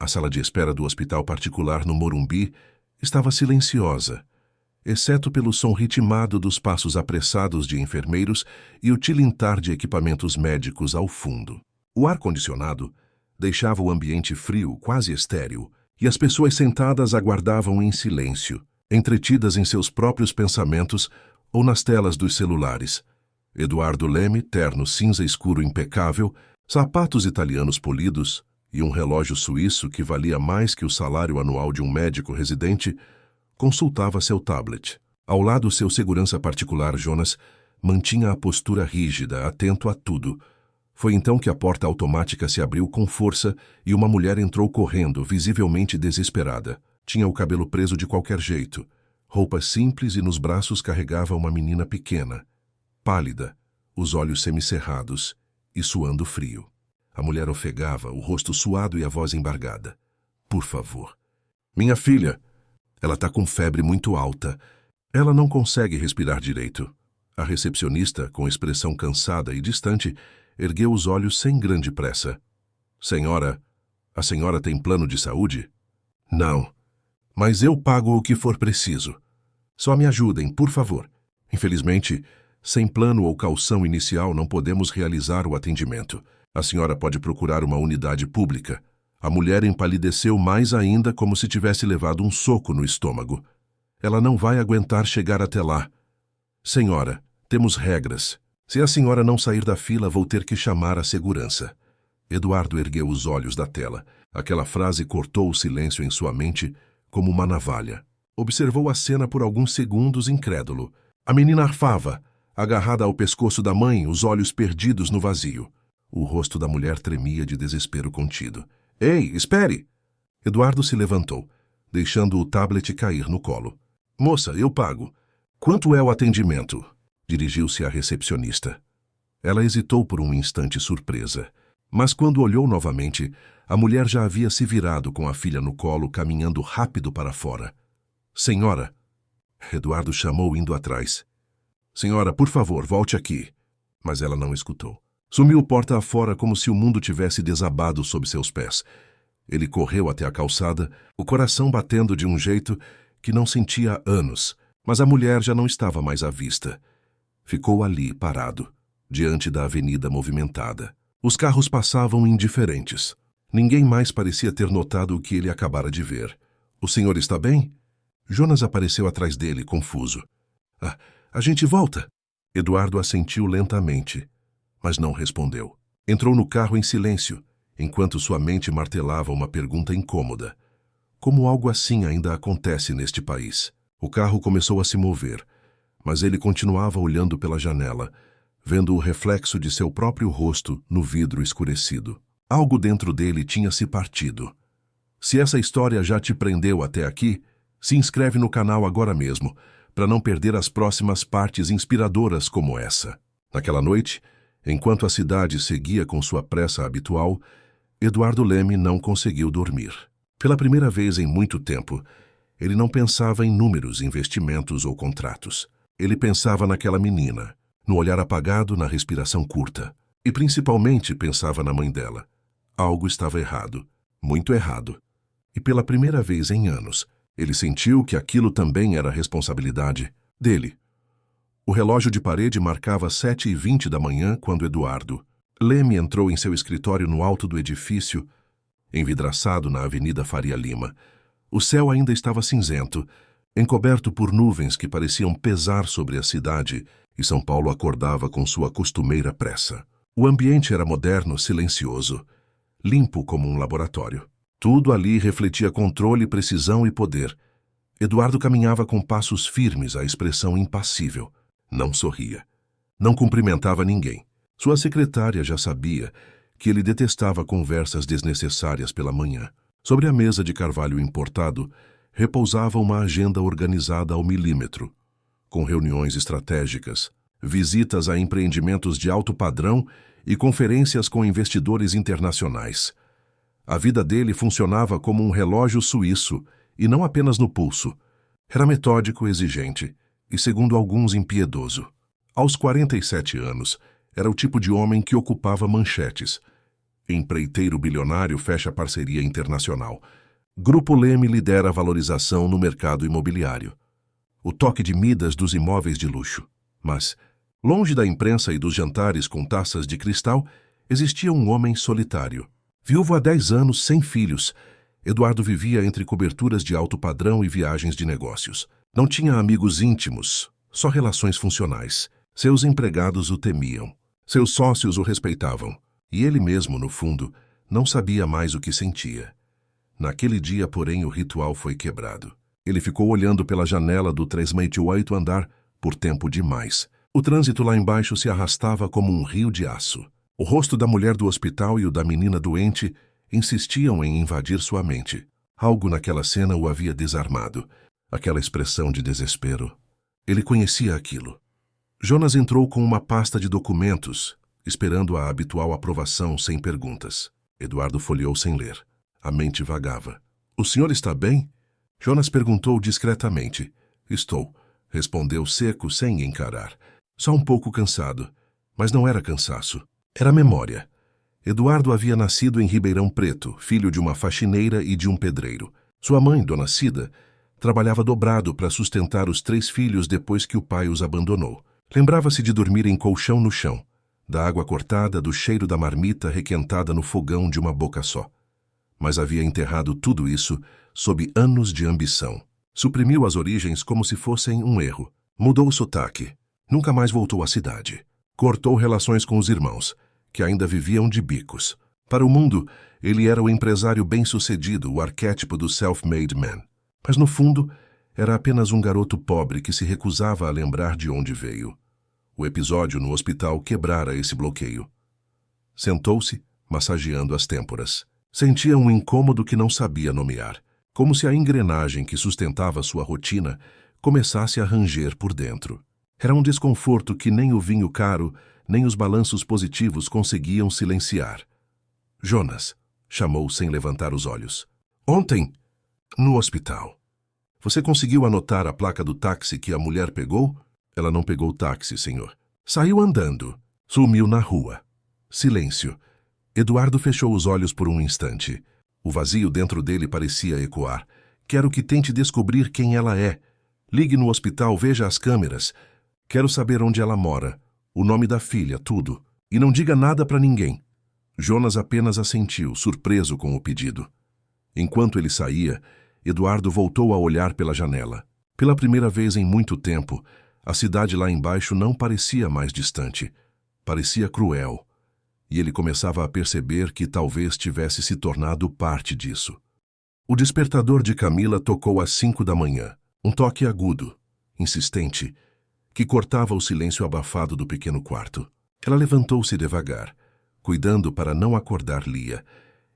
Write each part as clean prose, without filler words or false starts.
A sala de espera do hospital particular no Morumbi estava silenciosa, exceto pelo som ritmado dos passos apressados de enfermeiros e o tilintar de equipamentos médicos ao fundo. O ar-condicionado deixava o ambiente frio, quase estéril, e as pessoas sentadas aguardavam em silêncio, entretidas em seus próprios pensamentos ou nas telas dos celulares. Eduardo Leme, terno cinza escuro impecável, sapatos italianos polidos e um relógio suíço que valia mais que o salário anual de um médico residente, consultava seu tablet. Ao lado, seu segurança particular, Jonas, mantinha a postura rígida, atento a tudo. Foi então que a porta automática se abriu com força e uma mulher entrou correndo, visivelmente desesperada. Tinha o cabelo preso de qualquer jeito, roupas simples e nos braços carregava uma menina pequena, pálida, os olhos semicerrados e suando frio. A mulher ofegava, o rosto suado e a voz embargada. Por favor. Minha filha. Ela está com febre muito alta. Ela não consegue respirar direito. A recepcionista, com expressão cansada e distante, ergueu os olhos sem grande pressa. Senhora, a senhora tem plano de saúde? Não. Mas eu pago o que for preciso. Só me ajudem, por favor. Infelizmente, sem plano ou caução inicial não podemos realizar o atendimento. A senhora pode procurar uma unidade pública. A mulher empalideceu mais ainda, como se tivesse levado um soco no estômago. Ela não vai aguentar chegar até lá. Senhora, temos regras. Se a senhora não sair da fila, vou ter que chamar a segurança. Eduardo ergueu os olhos da tela. Aquela frase cortou o silêncio em sua mente como uma navalha. Observou a cena por alguns segundos, incrédulo. A menina arfava, agarrada ao pescoço da mãe, os olhos perdidos no vazio. O rosto da mulher tremia de desespero contido. Ei, espere! Eduardo se levantou, deixando o tablet cair no colo. Moça, eu pago. Quanto é o atendimento? Dirigiu-se à recepcionista. Ela hesitou por um instante surpresa, mas quando olhou novamente, a mulher já havia se virado com a filha no colo, caminhando rápido para fora. Senhora! Eduardo chamou indo atrás. Senhora, por favor, volte aqui. Mas ela não escutou. Sumiu porta afora como se o mundo tivesse desabado sob seus pés. Ele correu até a calçada, o coração batendo de um jeito que não sentia há anos, mas a mulher já não estava mais à vista. Ficou ali, parado, diante da avenida movimentada. Os carros passavam indiferentes. Ninguém mais parecia ter notado o que ele acabara de ver. O senhor está bem? Jonas apareceu atrás dele, confuso. A gente volta. Eduardo assentiu lentamente, mas não respondeu. Entrou no carro em silêncio, enquanto sua mente martelava uma pergunta incômoda. Como algo assim ainda acontece neste país? O carro começou a se mover, mas ele continuava olhando pela janela, vendo o reflexo de seu próprio rosto no vidro escurecido. Algo dentro dele tinha se partido. Se essa história já te prendeu até aqui, se inscreve no canal agora mesmo, para não perder as próximas partes inspiradoras como essa. Naquela noite, enquanto a cidade seguia com sua pressa habitual, Eduardo Leme não conseguiu dormir. Pela primeira vez em muito tempo, ele não pensava em números, investimentos ou contratos. Ele pensava naquela menina, no olhar apagado, na respiração curta. E principalmente pensava na mãe dela. Algo estava errado, muito errado. E pela primeira vez em anos, ele sentiu que aquilo também era responsabilidade dele. O relógio de parede marcava 7h20 da manhã quando Eduardo Leme entrou em seu escritório no alto do edifício, envidraçado na Avenida Faria Lima. O céu ainda estava cinzento, encoberto por nuvens que pareciam pesar sobre a cidade, e São Paulo acordava com sua costumeira pressa. O ambiente era moderno, silencioso, limpo como um laboratório. Tudo ali refletia controle, precisão e poder. Eduardo caminhava com passos firmes, a expressão impassível. Não sorria. Não cumprimentava ninguém. Sua secretária já sabia que ele detestava conversas desnecessárias pela manhã. Sobre a mesa de carvalho importado, repousava uma agenda organizada ao milímetro, com reuniões estratégicas, visitas a empreendimentos de alto padrão e conferências com investidores internacionais. A vida dele funcionava como um relógio suíço, e não apenas no pulso. Era metódico, exigente e, segundo alguns, impiedoso. Aos 47 anos, era o tipo de homem que ocupava manchetes. Empreiteiro bilionário fecha parceria internacional. Grupo Leme lidera a valorização no mercado imobiliário. O toque de Midas dos imóveis de luxo. Mas, longe da imprensa e dos jantares com taças de cristal, existia um homem solitário. Viúvo há 10 anos, sem filhos, Eduardo vivia entre coberturas de alto padrão e viagens de negócios. Não tinha amigos íntimos, só relações funcionais. Seus empregados o temiam. Seus sócios o respeitavam. E ele mesmo, no fundo, não sabia mais o que sentia. Naquele dia, porém, o ritual foi quebrado. Ele ficou olhando pela janela do 38º andar por tempo demais. O trânsito lá embaixo se arrastava como um rio de aço. O rosto da mulher do hospital e o da menina doente insistiam em invadir sua mente. Algo naquela cena o havia desarmado. Aquela expressão de desespero. Ele conhecia aquilo. Jonas entrou com uma pasta de documentos, esperando a habitual aprovação sem perguntas. Eduardo folheou sem ler. A mente vagava. "O senhor está bem?" Jonas perguntou discretamente. "Estou", respondeu seco sem encarar. Só um pouco cansado. Mas não era cansaço. Era memória. Eduardo havia nascido em Ribeirão Preto, filho de uma faxineira e de um pedreiro. Sua mãe, Dona Cida, trabalhava dobrado para sustentar os 3 filhos depois que o pai os abandonou. Lembrava-se de dormir em colchão no chão, da água cortada, do cheiro da marmita requentada no fogão de uma boca só. Mas havia enterrado tudo isso sob anos de ambição. Suprimiu as origens como se fossem um erro. Mudou o sotaque. Nunca mais voltou à cidade. Cortou relações com os irmãos, que ainda viviam de bicos. Para o mundo, ele era o empresário bem-sucedido, o arquétipo do self-made man. Mas no fundo, era apenas um garoto pobre que se recusava a lembrar de onde veio. O episódio no hospital quebrara esse bloqueio. Sentou-se, massageando as têmporas. Sentia um incômodo que não sabia nomear, como se a engrenagem que sustentava sua rotina começasse a ranger por dentro. Era um desconforto que nem o vinho caro, nem os balanços positivos conseguiam silenciar. "Jonas", chamou sem levantar os olhos. "Ontem, no hospital. Você conseguiu anotar a placa do táxi que a mulher pegou?" "Ela não pegou o táxi, senhor. Saiu andando. Sumiu na rua." Silêncio. Eduardo fechou os olhos por um instante. O vazio dentro dele parecia ecoar. "Quero que tente descobrir quem ela é. Ligue no hospital, veja as câmeras. Quero saber onde ela mora, o nome da filha, tudo. E não diga nada para ninguém." Jonas apenas assentiu, surpreso com o pedido. Enquanto ele saía, Eduardo voltou a olhar pela janela. Pela primeira vez em muito tempo, a cidade lá embaixo não parecia mais distante. Parecia cruel. E ele começava a perceber que talvez tivesse se tornado parte disso. O despertador de Camila tocou às 5 da manhã. Um toque agudo, insistente, que cortava o silêncio abafado do pequeno quarto. Ela levantou-se devagar, cuidando para não acordar Lia,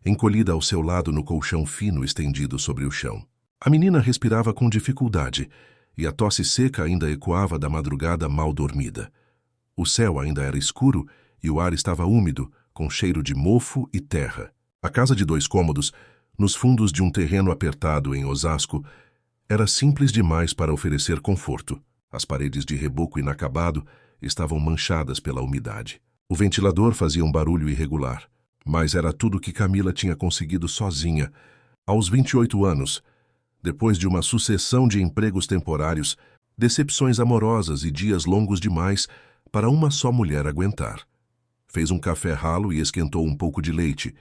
encolhida ao seu lado no colchão fino estendido sobre o chão. A menina respirava com dificuldade, e a tosse seca ainda ecoava da madrugada mal dormida. O céu ainda era escuro e o ar estava úmido, com cheiro de mofo e terra. A casa de 2 cômodos, nos fundos de um terreno apertado em Osasco, era simples demais para oferecer conforto. As paredes de reboco inacabado estavam manchadas pela umidade. O ventilador fazia um barulho irregular, mas era tudo que Camila tinha conseguido sozinha, aos 28 anos, depois de uma sucessão de empregos temporários, decepções amorosas e dias longos demais para uma só mulher aguentar. Fez um café ralo e esquentou um pouco de leite,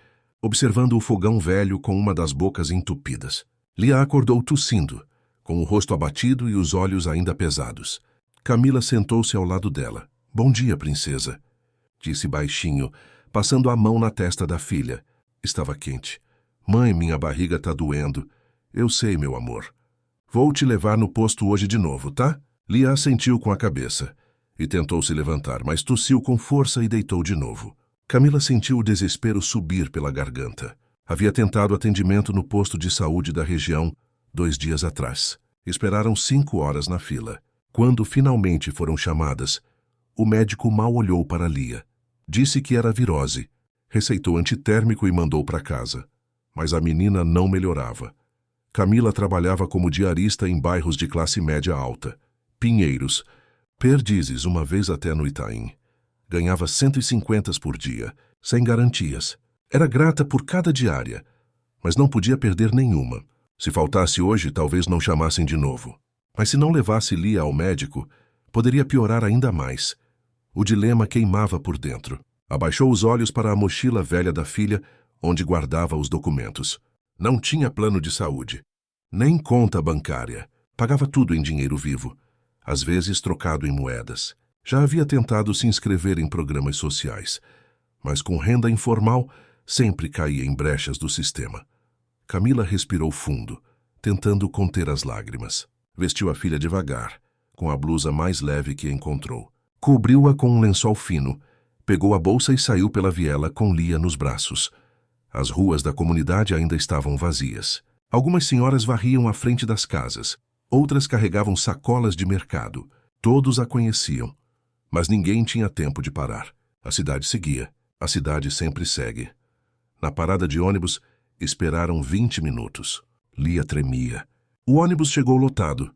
observando o fogão velho com uma das bocas entupidas. Lia acordou tossindo, com o rosto abatido e os olhos ainda pesados. Camila sentou-se ao lado dela. "Bom dia, princesa", disse baixinho, passando a mão na testa da filha. Estava quente. "Mãe, minha barriga tá doendo." "Eu sei, meu amor. Vou te levar no posto hoje de novo, tá?" Lia assentiu com a cabeça e tentou se levantar, mas tossiu com força e deitou de novo. Camila sentiu o desespero subir pela garganta. Havia tentado atendimento no posto de saúde da região 2 dias atrás. Esperaram 5 horas na fila. Quando finalmente foram chamadas, o médico mal olhou para Lia. Disse que era virose, receitou antitérmico e mandou para casa. Mas a menina não melhorava. Camila trabalhava como diarista em bairros de classe média alta. Pinheiros, Perdizes, uma vez até no Itaim. Ganhava 150 por dia, sem garantias. Era grata por cada diária, mas não podia perder nenhuma. Se faltasse hoje, talvez não chamassem de novo. Mas se não levasse Lia ao médico, poderia piorar ainda mais. O dilema queimava por dentro. Abaixou os olhos para a mochila velha da filha, onde guardava os documentos. Não tinha plano de saúde, nem conta bancária. Pagava tudo em dinheiro vivo, às vezes trocado em moedas. Já havia tentado se inscrever em programas sociais, mas com renda informal sempre caía em brechas do sistema. Camila respirou fundo, tentando conter as lágrimas. Vestiu a filha devagar, com a blusa mais leve que encontrou. Cobriu-a com um lençol fino, pegou a bolsa e saiu pela viela com Lia nos braços. As ruas da comunidade ainda estavam vazias. Algumas senhoras varriam à frente das casas, outras carregavam sacolas de mercado. Todos a conheciam, mas ninguém tinha tempo de parar. A cidade seguia. A cidade sempre segue. Na parada de ônibus, esperaram 20 minutos. Lia tremia. O ônibus chegou lotado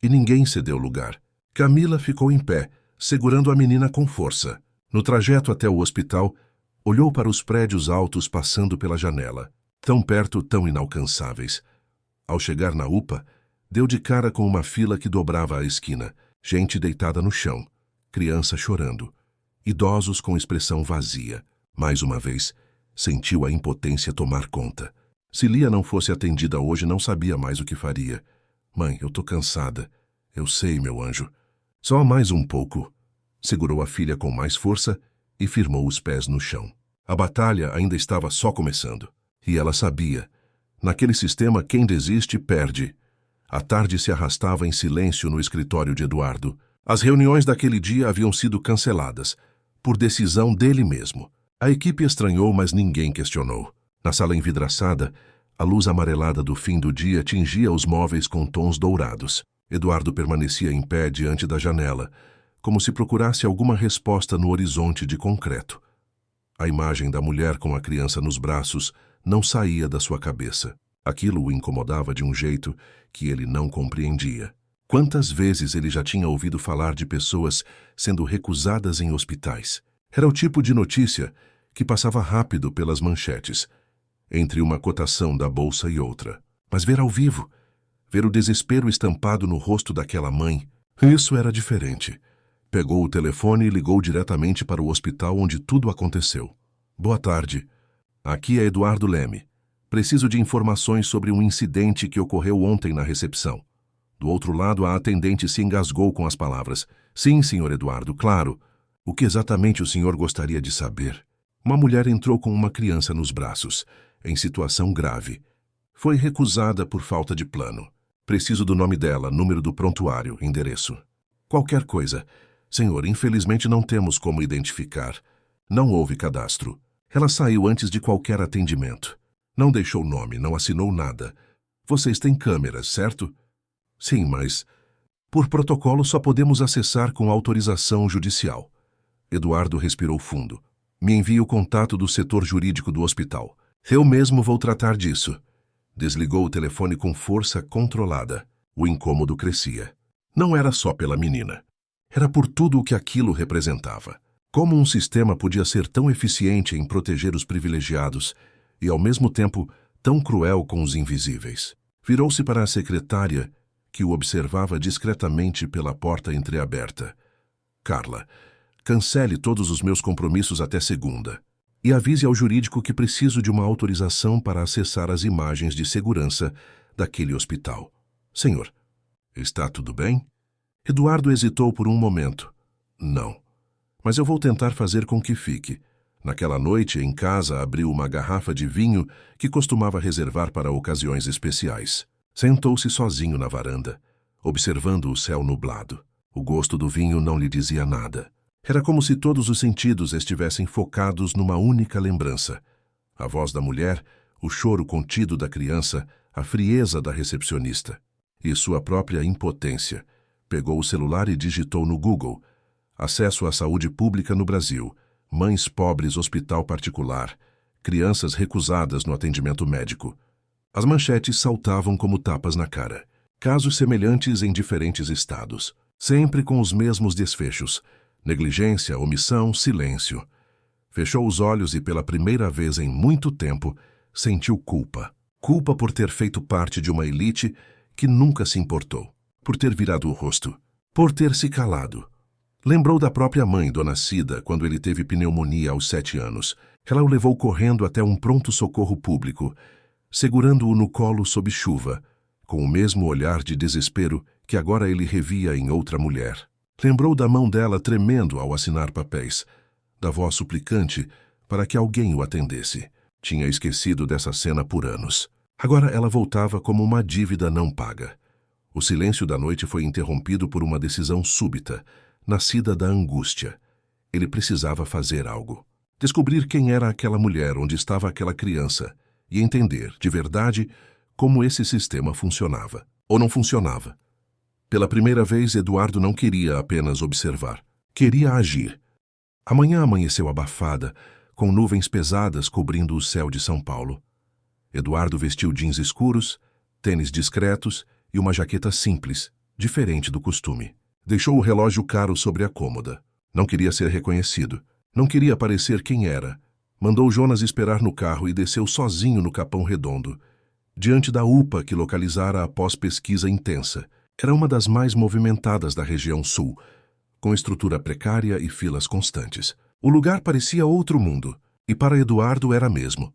e ninguém cedeu lugar. Camila ficou em pé, segurando a menina com força. No trajeto até o hospital, olhou para os prédios altos passando pela janela, tão perto, tão inalcançáveis. Ao chegar na UPA, deu de cara com uma fila que dobrava a esquina, gente deitada no chão, criança chorando, idosos com expressão vazia. Mais uma vez, sentiu a impotência tomar conta. Se Lia não fosse atendida hoje, não sabia mais o que faria. Mãe, eu tô cansada. Eu sei, meu anjo. Só mais um pouco. Segurou a filha com mais força e firmou os pés no chão. A batalha ainda estava só começando. E ela sabia. Naquele sistema, quem desiste, perde. A tarde se arrastava em silêncio no escritório de Eduardo. As reuniões daquele dia haviam sido canceladas, por decisão dele mesmo. A equipe estranhou, mas ninguém questionou. Na sala envidraçada, a luz amarelada do fim do dia tingia os móveis com tons dourados. Eduardo permanecia em pé diante da janela, como se procurasse alguma resposta no horizonte de concreto. A imagem da mulher com a criança nos braços não saía da sua cabeça. Aquilo o incomodava de um jeito que ele não compreendia. Quantas vezes ele já tinha ouvido falar de pessoas sendo recusadas em hospitais? Era o tipo de notícia que passava rápido pelas manchetes, entre uma cotação da bolsa e outra. Mas ver ao vivo, ver o desespero estampado no rosto daquela mãe, isso era diferente. Pegou o telefone e ligou diretamente para o hospital onde tudo aconteceu. Boa tarde. Aqui é Eduardo Leme. Preciso de informações sobre um incidente que ocorreu ontem na recepção. Do outro lado, a atendente se engasgou com as palavras. Sim, senhor Eduardo, claro. O que exatamente o senhor gostaria de saber? Uma mulher entrou com uma criança nos braços, em situação grave. Foi recusada por falta de plano. Preciso do nome dela, número do prontuário, endereço. Qualquer coisa. Senhor, infelizmente não temos como identificar. Não houve cadastro. Ela saiu antes de qualquer atendimento. Não deixou nome, não assinou nada. Vocês têm câmeras, certo? Sim, mas por protocolo só podemos acessar com autorização judicial. Eduardo respirou fundo. Me envie o contato do setor jurídico do hospital. Eu mesmo vou tratar disso. Desligou o telefone com força controlada. O incômodo crescia. Não era só pela menina. Era por tudo o que aquilo representava. Como um sistema podia ser tão eficiente em proteger os privilegiados e, ao mesmo tempo, tão cruel com os invisíveis? Virou-se para a secretária, que o observava discretamente pela porta entreaberta. Carla, cancele todos os meus compromissos até segunda e avise ao jurídico que preciso de uma autorização para acessar as imagens de segurança daquele hospital. Senhor, está tudo bem? Eduardo hesitou por um momento. Não, mas eu vou tentar fazer com que fique. Naquela noite, em casa, abriu uma garrafa de vinho que costumava reservar para ocasiões especiais. Sentou-se sozinho na varanda, observando o céu nublado. O gosto do vinho não lhe dizia nada. Era como se todos os sentidos estivessem focados numa única lembrança. A voz da mulher, o choro contido da criança, a frieza da recepcionista. E sua própria impotência. Pegou o celular e digitou no Google: acesso à saúde pública no Brasil, mães pobres, hospital particular, crianças recusadas no atendimento médico. As manchetes saltavam como tapas na cara. Casos semelhantes em diferentes estados, sempre com os mesmos desfechos: negligência, omissão, silêncio. Fechou os olhos e, pela primeira vez em muito tempo, sentiu culpa. Culpa por ter feito parte de uma elite que nunca se importou, por ter virado o rosto, por ter se calado. Lembrou da própria mãe, Dona Cida, quando ele teve pneumonia aos 7 anos. Ela o levou correndo até um pronto-socorro público, segurando-o no colo sob chuva, com o mesmo olhar de desespero que agora ele revia em outra mulher. Lembrou da mão dela tremendo ao assinar papéis, da voz suplicante para que alguém o atendesse. Tinha esquecido dessa cena por anos. Agora ela voltava como uma dívida não paga. O silêncio da noite foi interrompido por uma decisão súbita, nascida da angústia. Ele precisava fazer algo. Descobrir quem era aquela mulher, onde estava aquela criança, e entender, de verdade, como esse sistema funcionava. Ou não funcionava. Pela primeira vez, Eduardo não queria apenas observar. Queria agir. A manhã amanheceu abafada, com nuvens pesadas cobrindo o céu de São Paulo. Eduardo vestiu jeans escuros, tênis discretos e uma jaqueta simples, diferente do costume. Deixou o relógio caro sobre a cômoda. Não queria ser reconhecido. Não queria parecer quem era. Mandou Jonas esperar no carro e desceu sozinho no Capão Redondo, diante da UPA que localizara após pesquisa intensa. Era uma das mais movimentadas da região sul, com estrutura precária e filas constantes. O lugar parecia outro mundo, e para Eduardo era mesmo.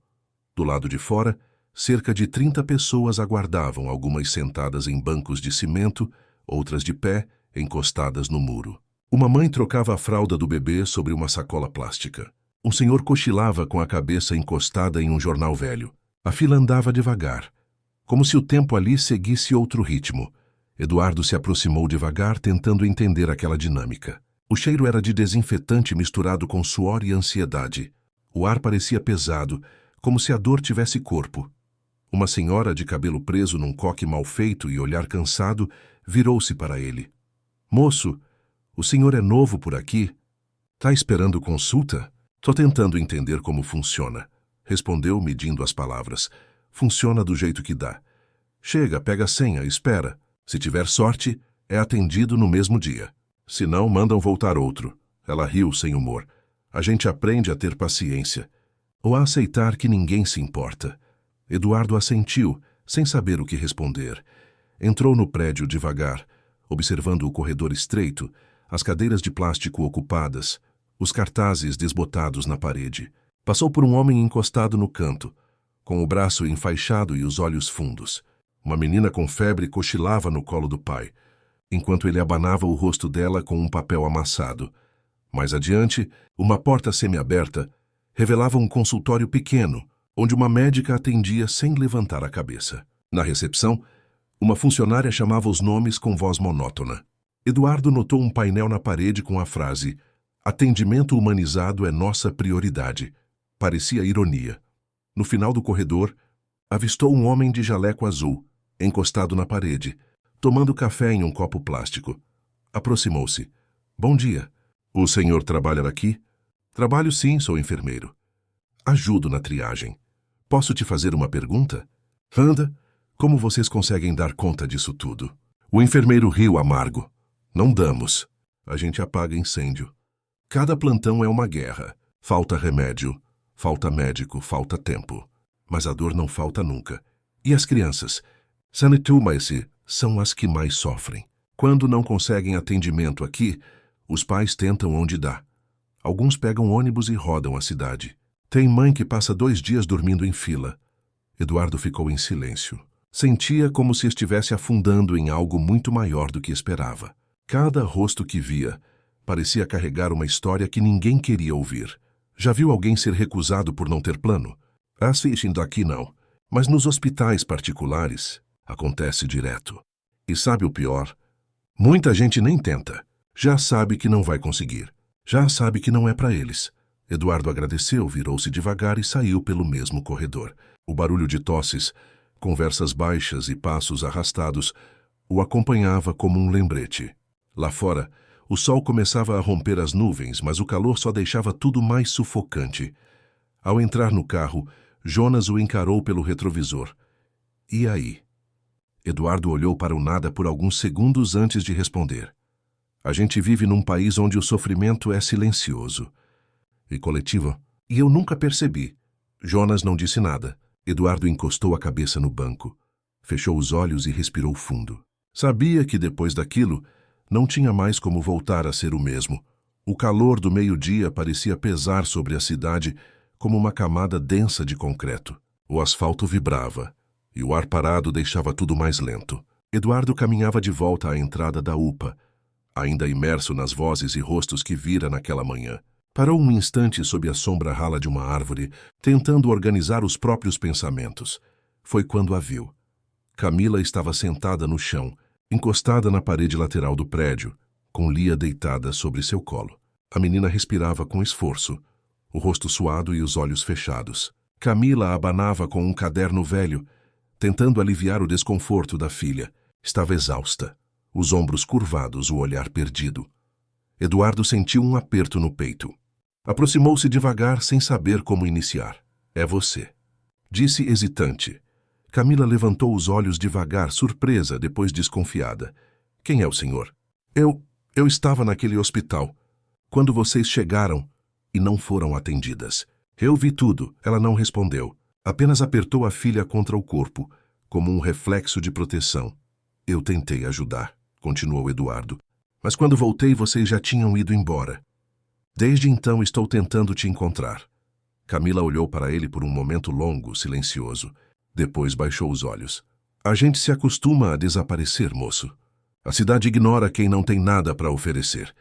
Do lado de fora, cerca de 30 pessoas aguardavam, algumas sentadas em bancos de cimento, outras de pé, encostadas no muro. Uma mãe trocava a fralda do bebê sobre uma sacola plástica. Um senhor cochilava com a cabeça encostada em um jornal velho. A fila andava devagar, como se o tempo ali seguisse outro ritmo. Eduardo se aproximou devagar, tentando entender aquela dinâmica. O cheiro era de desinfetante misturado com suor e ansiedade. O ar parecia pesado, como se a dor tivesse corpo. Uma senhora de cabelo preso num coque mal feito e olhar cansado virou-se para ele. "Moço, o senhor é novo por aqui? Tá esperando consulta?" "Tô tentando entender como funciona", respondeu, medindo as palavras. "Funciona do jeito que dá. Chega, pega a senha, espera. Se tiver sorte, é atendido no mesmo dia. Se não, mandam voltar outro." Ela riu sem humor. "A gente aprende a ter paciência, ou a aceitar que ninguém se importa." Eduardo assentiu, sem saber o que responder. Entrou no prédio devagar, observando o corredor estreito, as cadeiras de plástico ocupadas, os cartazes desbotados na parede. Passou por um homem encostado no canto, com o braço enfaixado e os olhos fundos. Uma menina com febre cochilava no colo do pai, enquanto ele abanava o rosto dela com um papel amassado. Mais adiante, uma porta semiaberta revelava um consultório pequeno, onde uma médica atendia sem levantar a cabeça. Na recepção, uma funcionária chamava os nomes com voz monótona. Eduardo notou um painel na parede com a frase: "Atendimento humanizado é nossa prioridade." Parecia ironia. No final do corredor, avistou um homem de jaleco azul, encostado na parede, tomando café em um copo plástico. Aproximou-se. "Bom dia. O senhor trabalha aqui?" "Trabalho sim, sou enfermeiro. Ajudo na triagem. Posso te fazer uma pergunta?" "Anda, como vocês conseguem dar conta disso tudo?" O enfermeiro riu amargo. "Não damos. A gente apaga incêndio. Cada plantão é uma guerra. Falta remédio, falta médico, falta tempo. Mas a dor não falta nunca. E as crianças? Sanituma-se são as que mais sofrem. Quando não conseguem atendimento aqui, os pais tentam onde dá. Alguns pegam ônibus e rodam a cidade. Tem mãe que passa 2 dias dormindo em fila." Eduardo ficou em silêncio. Sentia como se estivesse afundando em algo muito maior do que esperava. Cada rosto que via parecia carregar uma história que ninguém queria ouvir. Já viu alguém ser recusado por não ter plano? Assistem daqui não, mas nos hospitais particulares acontece direto. E sabe o pior? Muita gente nem tenta. Já sabe que não vai conseguir. Já sabe que não é para eles. Eduardo agradeceu, virou-se devagar e saiu pelo mesmo corredor. O barulho de tosses, conversas baixas e passos arrastados o acompanhava como um lembrete. Lá fora, o sol começava a romper as nuvens, mas o calor só deixava tudo mais sufocante. Ao entrar no carro, Jonas o encarou pelo retrovisor. "E aí?" Eduardo olhou para o nada por alguns segundos antes de responder. "A gente vive num país onde o sofrimento é silencioso e coletivo." E eu nunca percebi. Jonas não disse nada. Eduardo encostou a cabeça no banco, fechou os olhos e respirou fundo. Sabia que depois daquilo, não tinha mais como voltar a ser o mesmo. O calor do meio-dia parecia pesar sobre a cidade como uma camada densa de concreto. O asfalto vibrava, e o ar parado deixava tudo mais lento. Eduardo caminhava de volta à entrada da UPA, ainda imerso nas vozes e rostos que vira naquela manhã. Parou um instante sob a sombra rala de uma árvore, tentando organizar os próprios pensamentos. Foi quando a viu. Camila estava sentada no chão, encostada na parede lateral do prédio, com Lia deitada sobre seu colo. A menina respirava com esforço, o rosto suado e os olhos fechados. Camila abanava com um caderno velho, tentando aliviar o desconforto da filha. Estava exausta, os ombros curvados, o olhar perdido. Eduardo sentiu um aperto no peito. Aproximou-se devagar, sem saber como iniciar. É você, disse hesitante. Camila levantou os olhos devagar, surpresa, depois desconfiada. Quem é o senhor? Eu estava naquele hospital, quando vocês chegaram e não foram atendidas. Eu vi tudo. Ela não respondeu. Apenas apertou a filha contra o corpo, como um reflexo de proteção. Eu tentei ajudar, continuou Eduardo. Mas quando voltei, vocês já tinham ido embora. Desde então estou tentando te encontrar. Camila olhou para ele por um momento longo, silencioso. Depois baixou os olhos. A gente se acostuma a desaparecer, moço. A cidade ignora quem não tem nada para oferecer.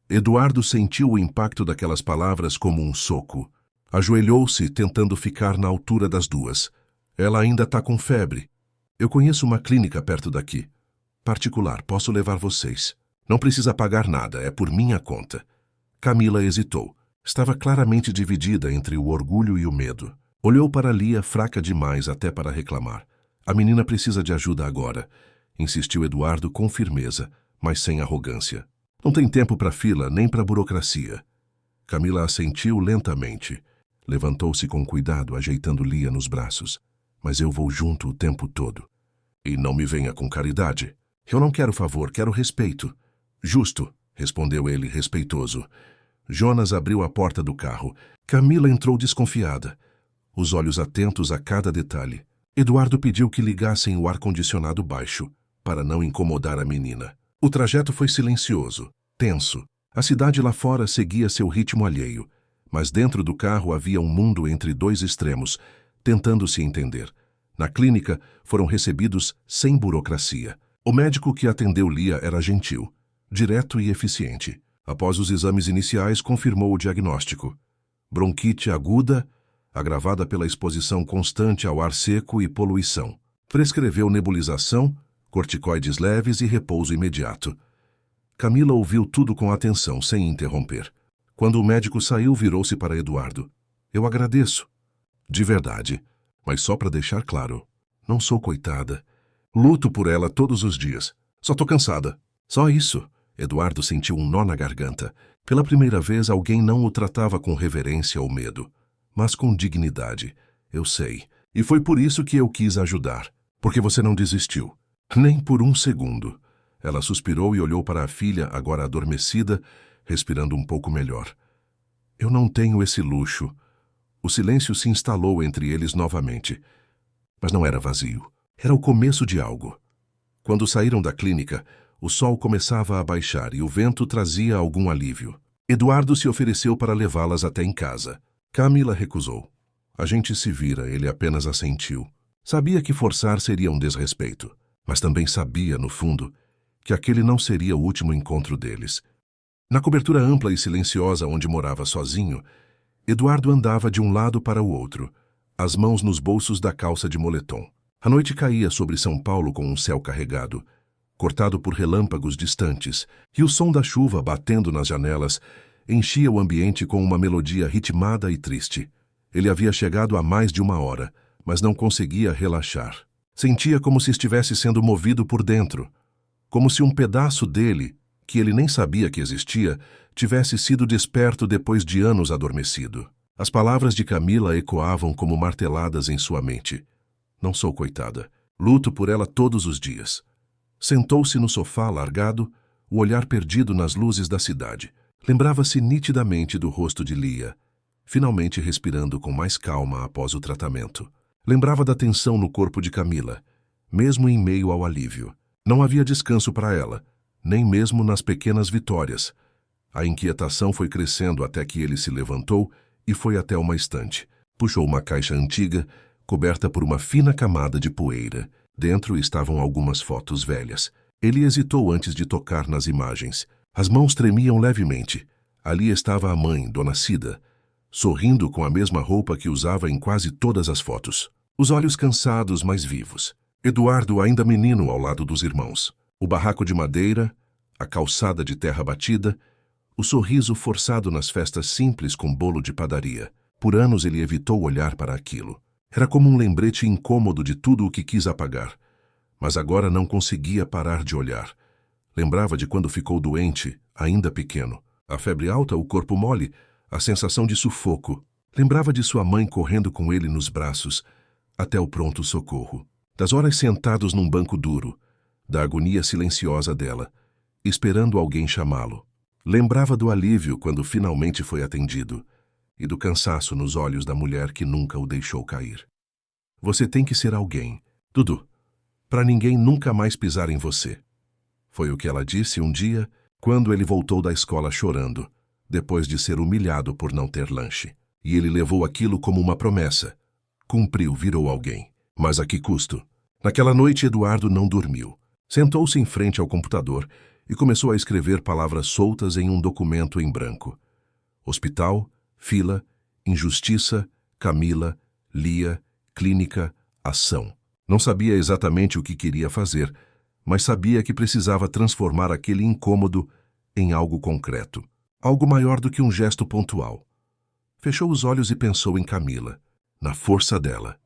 Eduardo sentiu o impacto daquelas palavras como um soco. Ajoelhou-se, tentando ficar na altura das duas. Ela ainda está com febre. Eu conheço uma clínica perto daqui. Particular, posso levar vocês. Não precisa pagar nada, é por minha conta. Camila hesitou. Estava claramente dividida entre o orgulho e o medo. Olhou para Lia, fraca demais até para reclamar. A menina precisa de ajuda agora, insistiu Eduardo com firmeza, mas sem arrogância. Não tem tempo para fila, nem para burocracia. Camila assentiu lentamente. Levantou-se com cuidado, ajeitando Lia nos braços. Mas eu vou junto o tempo todo. E não me venha com caridade. Eu não quero favor, quero respeito. Justo, respondeu ele, respeitoso. Jonas abriu a porta do carro. Camila entrou desconfiada, os olhos atentos a cada detalhe. Eduardo pediu que ligassem o ar-condicionado baixo, para não incomodar a menina. O trajeto foi silencioso, tenso. A cidade lá fora seguia seu ritmo alheio, mas dentro do carro havia um mundo entre dois extremos, tentando se entender. Na clínica, foram recebidos sem burocracia. O médico que atendeu Lia era gentil, direto e eficiente. Após os exames iniciais, confirmou o diagnóstico. Bronquite aguda, agravada pela exposição constante ao ar seco e poluição. Prescreveu nebulização, corticoides leves e repouso imediato. Camila ouviu tudo com atenção, sem interromper. Quando o médico saiu, virou-se para Eduardo. Eu agradeço. De verdade. Mas só para deixar claro, não sou coitada. Luto por ela todos os dias. Só tô cansada. Só isso. Eduardo sentiu um nó na garganta. Pela primeira vez, alguém não o tratava com reverência ou medo, mas com dignidade. Eu sei. E foi por isso que eu quis ajudar. Porque você não desistiu. Nem por um segundo. Ela suspirou e olhou para a filha, agora adormecida, respirando um pouco melhor. Eu não tenho esse luxo. O silêncio se instalou entre eles novamente. Mas não era vazio. Era o começo de algo. Quando saíram da clínica, o sol começava a baixar e o vento trazia algum alívio. Eduardo se ofereceu para levá-las até em casa. Camila recusou. A gente se vira, ele apenas assentiu. Sabia que forçar seria um desrespeito, mas também sabia, no fundo, que aquele não seria o último encontro deles. Na cobertura ampla e silenciosa onde morava sozinho, Eduardo andava de um lado para o outro, as mãos nos bolsos da calça de moletom. A noite caía sobre São Paulo com um céu carregado, cortado por relâmpagos distantes, e o som da chuva batendo nas janelas enchia o ambiente com uma melodia ritmada e triste. Ele havia chegado há mais de uma hora, mas não conseguia relaxar. Sentia como se estivesse sendo movido por dentro, como se um pedaço dele, que ele nem sabia que existia, tivesse sido desperto depois de anos adormecido. As palavras de Camila ecoavam como marteladas em sua mente. Não sou coitada. Luto por ela todos os dias. Sentou-se no sofá largado, o olhar perdido nas luzes da cidade. Lembrava-se nitidamente do rosto de Lia, finalmente respirando com mais calma após o tratamento. Lembrava da tensão no corpo de Camila, mesmo em meio ao alívio. Não havia descanso para ela, nem mesmo nas pequenas vitórias. A inquietação foi crescendo até que ele se levantou e foi até uma estante. Puxou uma caixa antiga, coberta por uma fina camada de poeira. Dentro estavam algumas fotos velhas. Ele hesitou antes de tocar nas imagens. As mãos tremiam levemente. Ali estava a mãe, Dona Cida, sorrindo com a mesma roupa que usava em quase todas as fotos. Os olhos cansados, mas vivos. Eduardo ainda menino ao lado dos irmãos. O barraco de madeira, a calçada de terra batida, o sorriso forçado nas festas simples com bolo de padaria. Por anos ele evitou olhar para aquilo. Era como um lembrete incômodo de tudo o que quis apagar. Mas agora não conseguia parar de olhar. Lembrava de quando ficou doente, ainda pequeno. A febre alta, o corpo mole, a sensação de sufoco. Lembrava de sua mãe correndo com ele nos braços, até o pronto-socorro. Das horas sentados num banco duro, da agonia silenciosa dela, esperando alguém chamá-lo. Lembrava do alívio quando finalmente foi atendido, e do cansaço nos olhos da mulher que nunca o deixou cair. Você tem que ser alguém, Dudu, para ninguém nunca mais pisar em você. Foi o que ela disse um dia, quando ele voltou da escola chorando, depois de ser humilhado por não ter lanche. E ele levou aquilo como uma promessa. Cumpriu, virou alguém. Mas a que custo? Naquela noite, Eduardo não dormiu. Sentou-se em frente ao computador e começou a escrever palavras soltas em um documento em branco. Hospital, fila, injustiça, Camila, Lia, clínica, ação. Não sabia exatamente o que queria fazer, mas sabia que precisava transformar aquele incômodo em algo concreto. Algo maior do que um gesto pontual. Fechou os olhos e pensou em Camila, na força dela.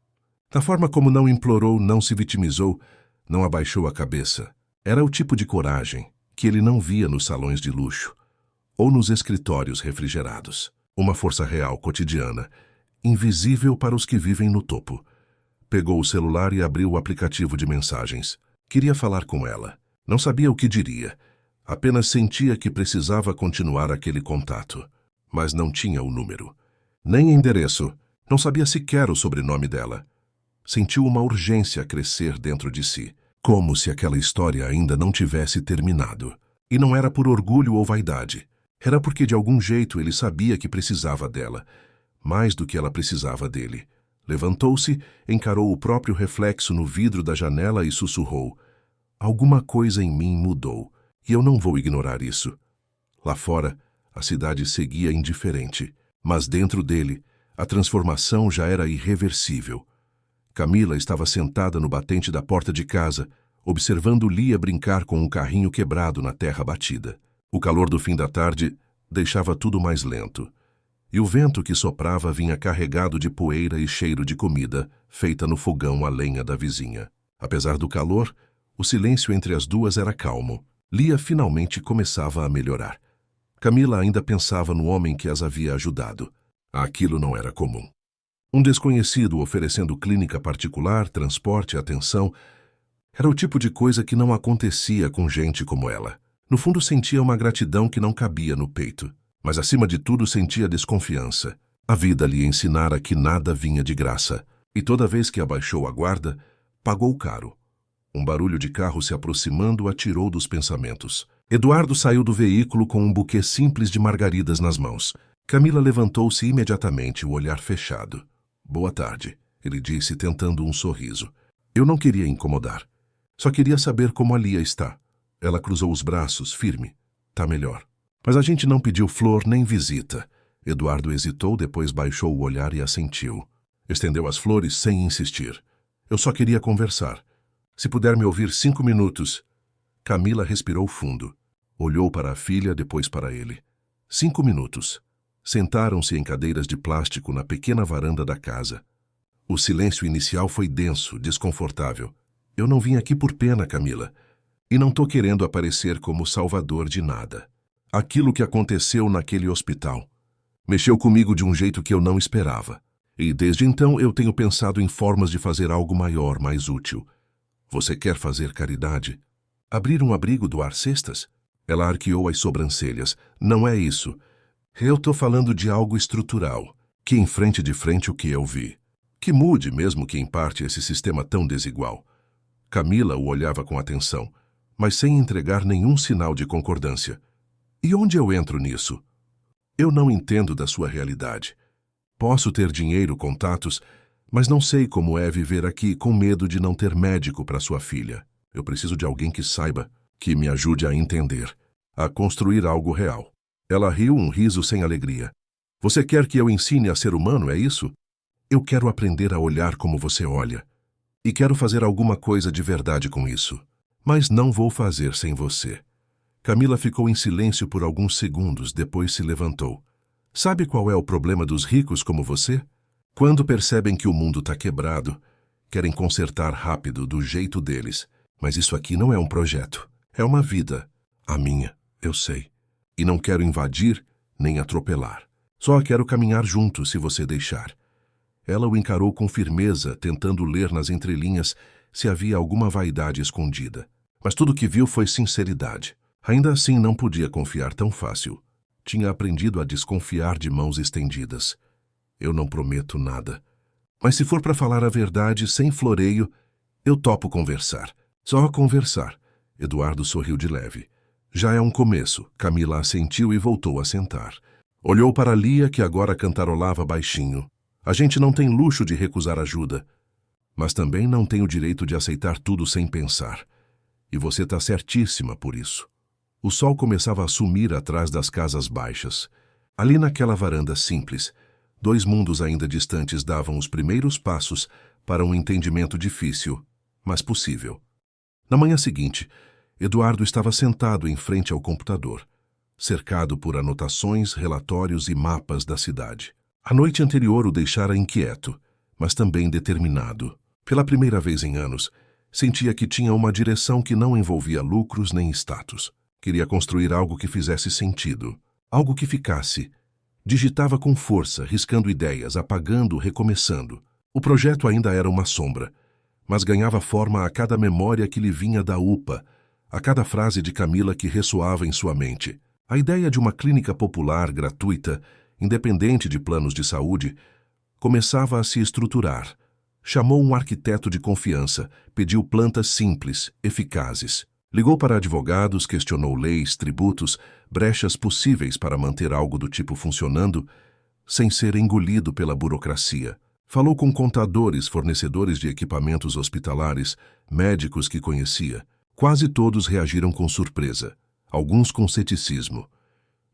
Na forma como não implorou, não se vitimizou, não abaixou a cabeça. Era o tipo de coragem que ele não via nos salões de luxo ou nos escritórios refrigerados. Uma força real, cotidiana, invisível para os que vivem no topo. Pegou o celular e abriu o aplicativo de mensagens. Queria falar com ela. Não sabia o que diria. Apenas sentia que precisava continuar aquele contato. Mas não tinha o número. Nem endereço. Não sabia sequer o sobrenome dela. Sentiu uma urgência crescer dentro de si. Como se aquela história ainda não tivesse terminado. E não era por orgulho ou vaidade. Era porque de algum jeito ele sabia que precisava dela. Mais do que ela precisava dele. Levantou-se, encarou o próprio reflexo no vidro da janela e sussurrou. Alguma coisa em mim mudou. E eu não vou ignorar isso. Lá fora, a cidade seguia indiferente, mas dentro dele, a transformação já era irreversível. Camila estava sentada no batente da porta de casa, observando Lia brincar com um carrinho quebrado na terra batida. O calor do fim da tarde deixava tudo mais lento, e o vento que soprava vinha carregado de poeira e cheiro de comida, feita no fogão a lenha da vizinha. Apesar do calor, o silêncio entre as duas era calmo. Lia finalmente começava a melhorar. Camila ainda pensava no homem que as havia ajudado. Aquilo não era comum. Um desconhecido oferecendo clínica particular, transporte, atenção. Era o tipo de coisa que não acontecia com gente como ela. No fundo sentia uma gratidão que não cabia no peito. Mas acima de tudo sentia desconfiança. A vida lhe ensinara que nada vinha de graça. E toda vez que abaixou a guarda, pagou caro. Um barulho de carro se aproximando a tirou dos pensamentos. Eduardo saiu do veículo com um buquê simples de margaridas nas mãos. Camila levantou-se imediatamente, o olhar fechado. Boa tarde, ele disse, tentando um sorriso. Eu não queria incomodar. Só queria saber como a Lia está. Ela cruzou os braços, firme. Tá melhor. Mas a gente não pediu flor nem visita. Eduardo hesitou, depois baixou o olhar e assentiu. Estendeu as flores sem insistir. Eu só queria conversar. Se puder me ouvir 5 minutos. Camila respirou fundo. Olhou para a filha, depois para ele. 5 minutos. Sentaram-se em cadeiras de plástico na pequena varanda da casa. O silêncio inicial foi denso, desconfortável. Eu não vim aqui por pena, Camila. E não tô querendo aparecer como salvador de nada. Aquilo que aconteceu naquele hospital mexeu comigo de um jeito que eu não esperava. E desde então eu tenho pensado em formas de fazer algo maior, mais útil. Você quer fazer caridade? Abrir um abrigo, doar cestas? Ela arqueou as sobrancelhas. Não é isso. Eu tô falando de algo estrutural. que enfrente de frente o que eu vi. Que mude, mesmo que em parte, esse sistema tão desigual. Camila o olhava com atenção, mas sem entregar nenhum sinal de concordância. E onde eu entro nisso? Eu não entendo da sua realidade. Posso ter dinheiro, contatos, mas não sei como é viver aqui com medo de não ter médico para sua filha. Eu preciso de alguém que saiba, que me ajude a entender, a construir algo real. Ela riu um riso sem alegria. Você quer que eu ensine a ser humano, é isso? Eu quero aprender a olhar como você olha. E quero fazer alguma coisa de verdade com isso. Mas não vou fazer sem você. Camila ficou em silêncio por alguns segundos, depois se levantou. Sabe qual é o problema dos ricos como você? Quando percebem que o mundo está quebrado, querem consertar rápido, do jeito deles. Mas isso aqui não é um projeto. É uma vida. A minha, eu sei. E não quero invadir nem atropelar. Só quero caminhar junto, se você deixar. Ela o encarou com firmeza, tentando ler nas entrelinhas se havia alguma vaidade escondida. Mas tudo que viu foi sinceridade. Ainda assim, não podia confiar tão fácil. Tinha aprendido a desconfiar de mãos estendidas. Eu não prometo nada. Mas se for para falar a verdade, sem floreio, eu topo conversar. Só conversar. Eduardo sorriu de leve. Já é um começo. Camila assentiu e voltou a sentar. Olhou para Lia, que agora cantarolava baixinho. A gente não tem luxo de recusar ajuda, mas também não tem o direito de aceitar tudo sem pensar. E você está certíssima por isso. O sol começava a sumir atrás das casas baixas. Ali naquela varanda simples, dois mundos ainda distantes davam os primeiros passos para um entendimento difícil, mas possível. Na manhã seguinte, Eduardo estava sentado em frente ao computador, cercado por anotações, relatórios e mapas da cidade. A noite anterior o deixara inquieto, mas também determinado. Pela primeira vez em anos, sentia que tinha uma direção que não envolvia lucros nem status. Queria construir algo que fizesse sentido, algo que ficasse. Digitava com força, riscando ideias, apagando, recomeçando. O projeto ainda era uma sombra, mas ganhava forma a cada memória que lhe vinha da UPA, a cada frase de Camila que ressoava em sua mente. A ideia de uma clínica popular, gratuita, independente de planos de saúde, começava a se estruturar. Chamou um arquiteto de confiança, pediu plantas simples, eficazes. Ligou para advogados, questionou leis, tributos, brechas possíveis para manter algo do tipo funcionando, sem ser engolido pela burocracia. Falou com contadores, fornecedores de equipamentos hospitalares, médicos que conhecia. Quase todos reagiram com surpresa, alguns com ceticismo.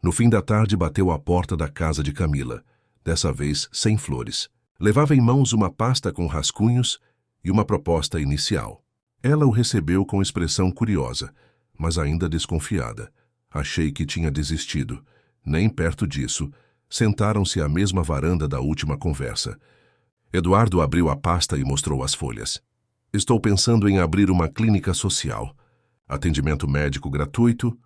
No fim da tarde bateu à porta da casa de Camila, dessa vez sem flores. Levava em mãos uma pasta com rascunhos e uma proposta inicial. Ela o recebeu com expressão curiosa, mas ainda desconfiada. Achei que tinha desistido. Nem perto disso. Sentaram-se à mesma varanda da última conversa. Eduardo abriu a pasta e mostrou as folhas. Estou pensando em abrir uma clínica social. Atendimento médico gratuito,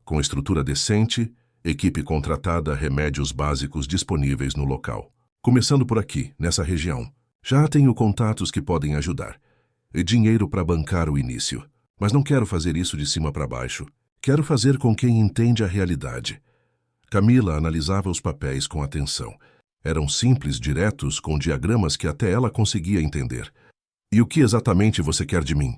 com estrutura decente, equipe contratada, remédios básicos disponíveis no local. Começando por aqui, nessa região. Já tenho contatos que podem ajudar. E dinheiro para bancar o início. Mas não quero fazer isso de cima para baixo. Quero fazer com quem entende a realidade. Camila analisava os papéis com atenção. Eram simples, diretos, com diagramas que até ela conseguia entender. E o que exatamente você quer de mim?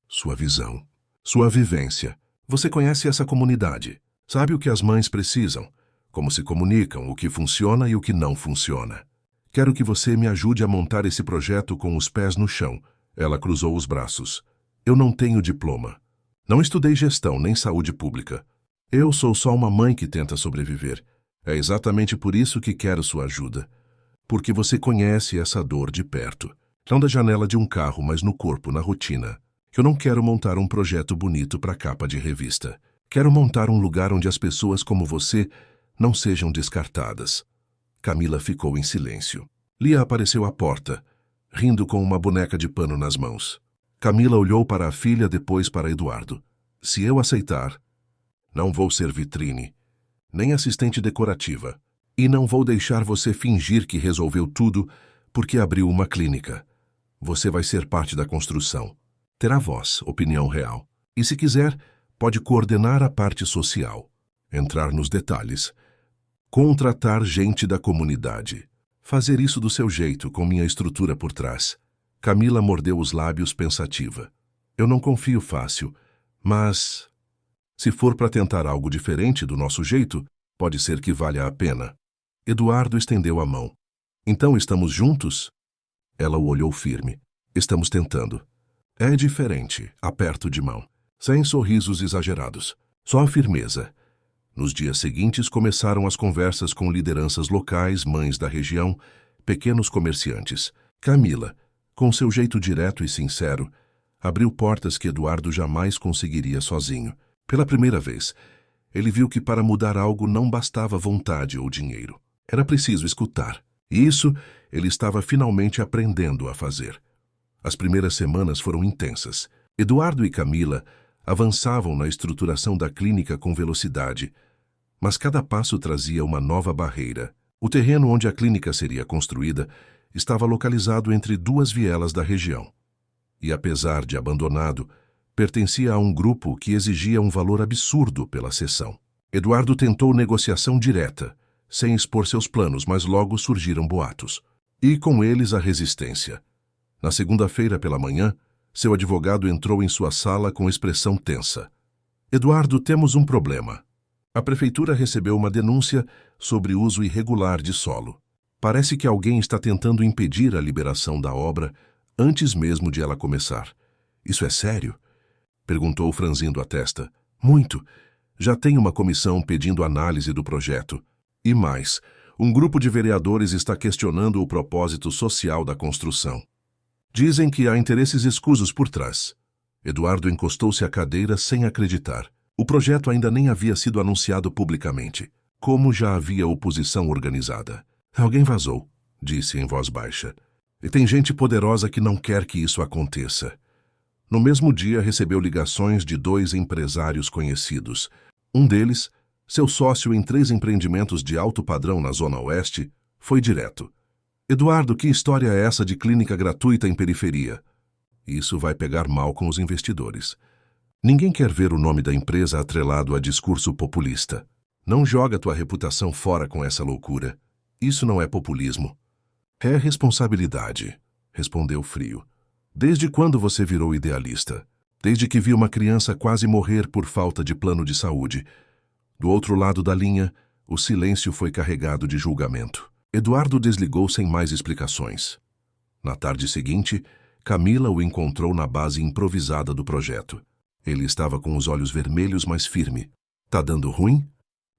Sua visão. Sua vivência. Você conhece essa comunidade. Sabe o que as mães precisam. Como se comunicam, o que funciona e o que não funciona. Quero que você me ajude a montar esse projeto com os pés no chão. Ela cruzou os braços. Eu não tenho diploma. Não estudei gestão nem saúde pública. Eu sou só uma mãe que tenta sobreviver. É exatamente por isso que quero sua ajuda. Porque você conhece essa dor de perto. Não da janela de um carro, mas no corpo, na rotina. Eu não quero montar um projeto bonito para capa de revista. Quero montar um lugar onde as pessoas como você não sejam descartadas. Camila ficou em silêncio. Lia apareceu à porta, rindo com uma boneca de pano nas mãos. Camila olhou para a filha, depois para Eduardo. Se eu aceitar, não vou ser vitrine, nem assistente decorativa. E não vou deixar você fingir que resolveu tudo porque abriu uma clínica. Você vai ser parte da construção. Terá voz, opinião real. E se quiser, pode coordenar a parte social. Entrar nos detalhes. Contratar gente da comunidade. Fazer isso do seu jeito, com minha estrutura por trás. Camila mordeu os lábios pensativa. Eu não confio fácil, mas... se for para tentar algo diferente do nosso jeito, pode ser que valha a pena. Eduardo estendeu a mão. Então estamos juntos? Ela o olhou firme. Estamos tentando. É diferente, aperto de mão. Sem sorrisos exagerados. Só firmeza. Nos dias seguintes começaram as conversas com lideranças locais, mães da região, pequenos comerciantes. Camila, com seu jeito direto e sincero, abriu portas que Eduardo jamais conseguiria sozinho. Pela primeira vez, ele viu que para mudar algo não bastava vontade ou dinheiro. Era preciso escutar. E isso ele estava finalmente aprendendo a fazer. As primeiras semanas foram intensas. Eduardo e Camila avançavam na estruturação da clínica com velocidade, mas cada passo trazia uma nova barreira. O terreno onde a clínica seria construída estava localizado entre duas vielas da região. E apesar de abandonado, pertencia a um grupo que exigia um valor absurdo pela cessão. Eduardo tentou negociação direta, sem expor seus planos, mas logo surgiram boatos. E com eles a resistência. Na segunda-feira pela manhã, seu advogado entrou em sua sala com expressão tensa. Eduardo, temos um problema. A prefeitura recebeu uma denúncia sobre uso irregular de solo. Parece que alguém está tentando impedir a liberação da obra antes mesmo de ela começar. Isso é sério? Perguntou franzindo a testa. Muito. Já tem uma comissão pedindo análise do projeto. E mais, um grupo de vereadores está questionando o propósito social da construção. Dizem que há interesses escusos por trás. Eduardo encostou-se à cadeira sem acreditar. O projeto ainda nem havia sido anunciado publicamente. Como já havia oposição organizada. Alguém vazou, disse em voz baixa. E tem gente poderosa que não quer que isso aconteça. No mesmo dia recebeu ligações de 2 empresários conhecidos. Um deles, seu sócio em 3 empreendimentos de alto padrão na Zona Oeste, foi direto. Eduardo, que história é essa de clínica gratuita em periferia? Isso vai pegar mal com os investidores. Ninguém quer ver o nome da empresa atrelado a discurso populista. Não joga tua reputação fora com essa loucura. Isso não é populismo. É responsabilidade, respondeu frio. Desde quando você virou idealista? Desde que vi uma criança quase morrer por falta de plano de saúde. Do outro lado da linha, o silêncio foi carregado de julgamento. Eduardo desligou sem mais explicações. Na tarde seguinte, Camila o encontrou na base improvisada do projeto. Ele estava com os olhos vermelhos, mas firme. Tá dando ruim?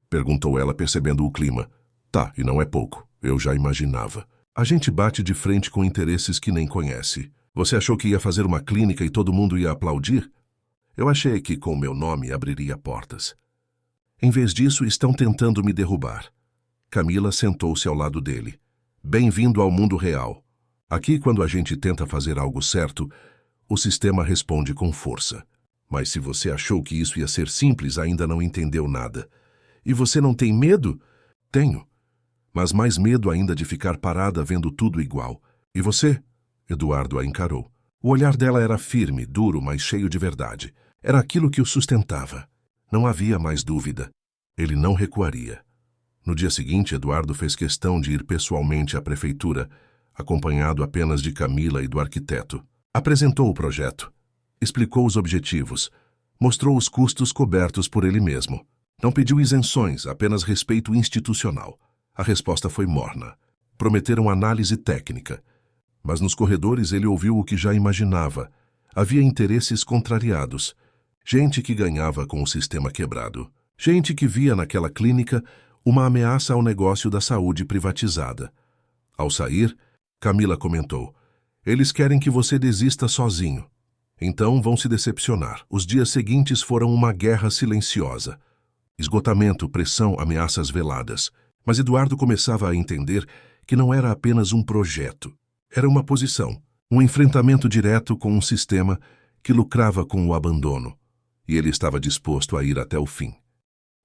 Perguntou ela, percebendo o clima. Tá, e não é pouco. Eu já imaginava. A gente bate de frente com interesses que nem conhece. Você achou que ia fazer uma clínica e todo mundo ia aplaudir? Eu achei que com meu nome abriria portas. Em vez disso, estão tentando me derrubar. Camila sentou-se ao lado dele. Bem-vindo ao mundo real. Aqui, quando a gente tenta fazer algo certo, o sistema responde com força. Mas se você achou que isso ia ser simples, ainda não entendeu nada. E você não tem medo? Tenho. Mas mais medo ainda de ficar parada vendo tudo igual. E você? Eduardo a encarou. O olhar dela era firme, duro, mas cheio de verdade. Era aquilo que o sustentava. Não havia mais dúvida. Ele não recuaria. No dia seguinte, Eduardo fez questão de ir pessoalmente à prefeitura, acompanhado apenas de Camila e do arquiteto. Apresentou o projeto. Explicou os objetivos. Mostrou os custos cobertos por ele mesmo. Não pediu isenções, apenas respeito institucional. A resposta foi morna. Prometeram análise técnica. Mas nos corredores ele ouviu o que já imaginava. Havia interesses contrariados. Gente que ganhava com o sistema quebrado. Gente que via naquela clínica uma ameaça ao negócio da saúde privatizada. Ao sair, Camila comentou: eles querem que você desista sozinho. Então vão se decepcionar. Os dias seguintes foram uma guerra silenciosa. Esgotamento, pressão, ameaças veladas. Mas Eduardo começava a entender que não era apenas um projeto. Era uma posição, um enfrentamento direto com um sistema que lucrava com o abandono. E ele estava disposto a ir até o fim.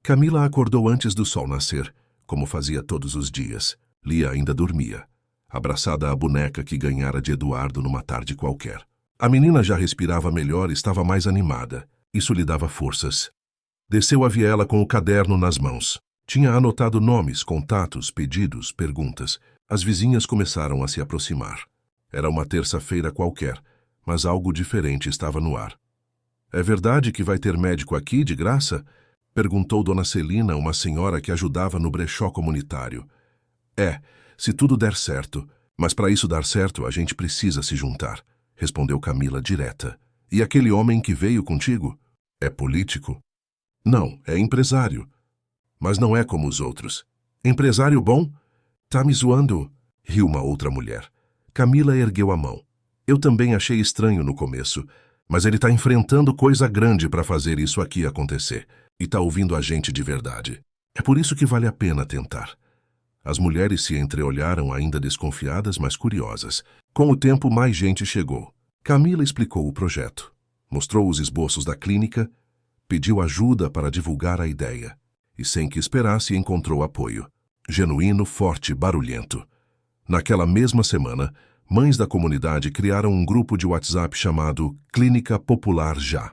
Camila acordou antes do sol nascer, como fazia todos os dias. Lia ainda dormia, abraçada à boneca que ganhara de Eduardo numa tarde qualquer. A menina já respirava melhor e estava mais animada. Isso lhe dava forças. Desceu a viela com o caderno nas mãos. Tinha anotado nomes, contatos, pedidos, perguntas. As vizinhas começaram a se aproximar. Era uma terça-feira qualquer, mas algo diferente estava no ar. É verdade que vai ter médico aqui, de graça? Perguntou Dona Celina, uma senhora que ajudava no brechó comunitário. É, se tudo der certo. Mas para isso dar certo, a gente precisa se juntar, respondeu Camila direta. E aquele homem que veio contigo? É político? Não, é empresário. Mas não é como os outros. Empresário bom? Tá me zoando? Riu uma outra mulher. Camila ergueu a mão. Eu também achei estranho no começo, mas ele tá enfrentando coisa grande para fazer isso aqui acontecer. E tá ouvindo a gente de verdade. É por isso que vale a pena tentar. As mulheres se entreolharam ainda desconfiadas, mas curiosas. Com o tempo, mais gente chegou. Camila explicou o projeto. Mostrou os esboços da clínica, pediu ajuda para divulgar a ideia. E sem que esperasse, encontrou apoio. Genuíno, forte, barulhento. Naquela mesma semana, mães da comunidade criaram um grupo de WhatsApp chamado Clínica Popular Já.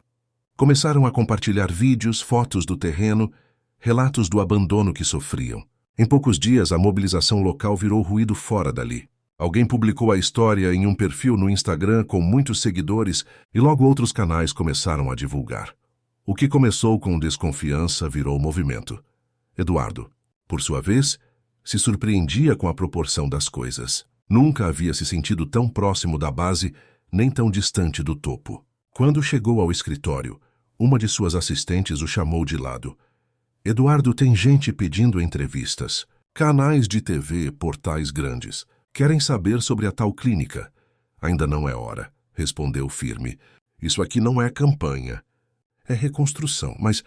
Começaram a compartilhar vídeos, fotos do terreno, relatos do abandono que sofriam. Em poucos dias, a mobilização local virou ruído fora dali. Alguém publicou a história em um perfil no Instagram com muitos seguidores e logo outros canais começaram a divulgar. O que começou com desconfiança virou movimento. Eduardo, por sua vez, se surpreendia com a proporção das coisas. Nunca havia se sentido tão próximo da base, nem tão distante do topo. Quando chegou ao escritório, uma de suas assistentes o chamou de lado. Eduardo, tem gente pedindo entrevistas. Canais de TV, portais grandes. Querem saber sobre a tal clínica. Ainda não é hora, respondeu firme. Isso aqui não é campanha. É reconstrução, mas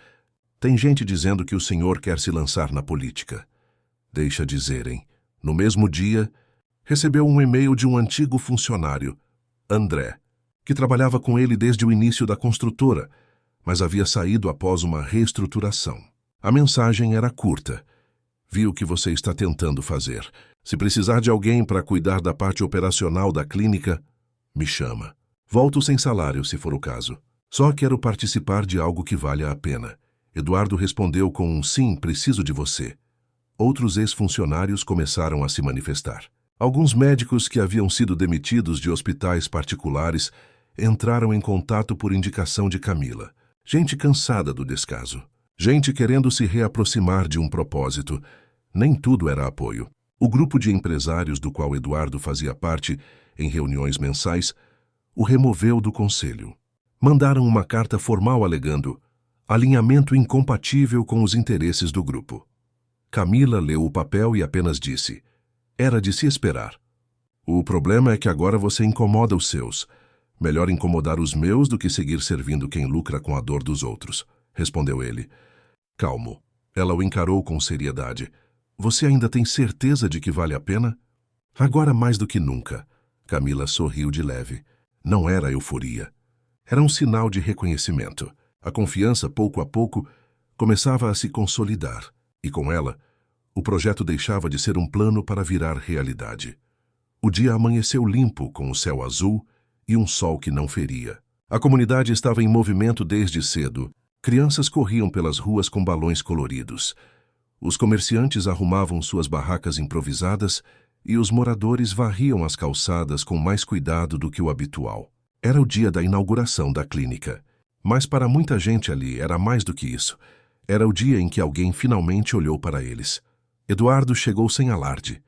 tem gente dizendo que o senhor quer se lançar na política. Deixa dizerem. No mesmo dia, recebeu um e-mail de um antigo funcionário, André, que trabalhava com ele desde o início da construtora, mas havia saído após uma reestruturação. A mensagem era curta. Vi o que você está tentando fazer. Se precisar de alguém para cuidar da parte operacional da clínica, me chama. Volto sem salário, se for o caso. Só quero participar de algo que valha a pena. Eduardo respondeu com um sim, preciso de você. Outros ex-funcionários começaram a se manifestar. Alguns médicos que haviam sido demitidos de hospitais particulares entraram em contato por indicação de Camila. Gente cansada do descaso. Gente querendo se reaproximar de um propósito. Nem tudo era apoio. O grupo de empresários do qual Eduardo fazia parte, em reuniões mensais, o removeu do conselho. Mandaram uma carta formal alegando alinhamento incompatível com os interesses do grupo. Camila leu o papel e apenas disse: era de se esperar. O problema é que agora você incomoda os seus. Melhor incomodar os meus do que seguir servindo quem lucra com a dor dos outros, respondeu ele. Calmo. Ela o encarou com seriedade. Você ainda tem certeza de que vale a pena? Agora mais do que nunca. Camila sorriu de leve. Não era euforia. Era um sinal de reconhecimento. A confiança, pouco a pouco, começava a se consolidar. E com ela, o projeto deixava de ser um plano para virar realidade. O dia amanheceu limpo, com o céu azul e um sol que não feria. A comunidade estava em movimento desde cedo. Crianças corriam pelas ruas com balões coloridos. Os comerciantes arrumavam suas barracas improvisadas e os moradores varriam as calçadas com mais cuidado do que o habitual. Era o dia da inauguração da clínica. Mas para muita gente ali era mais do que isso. Era o dia em que alguém finalmente olhou para eles. Eduardo chegou sem alarde.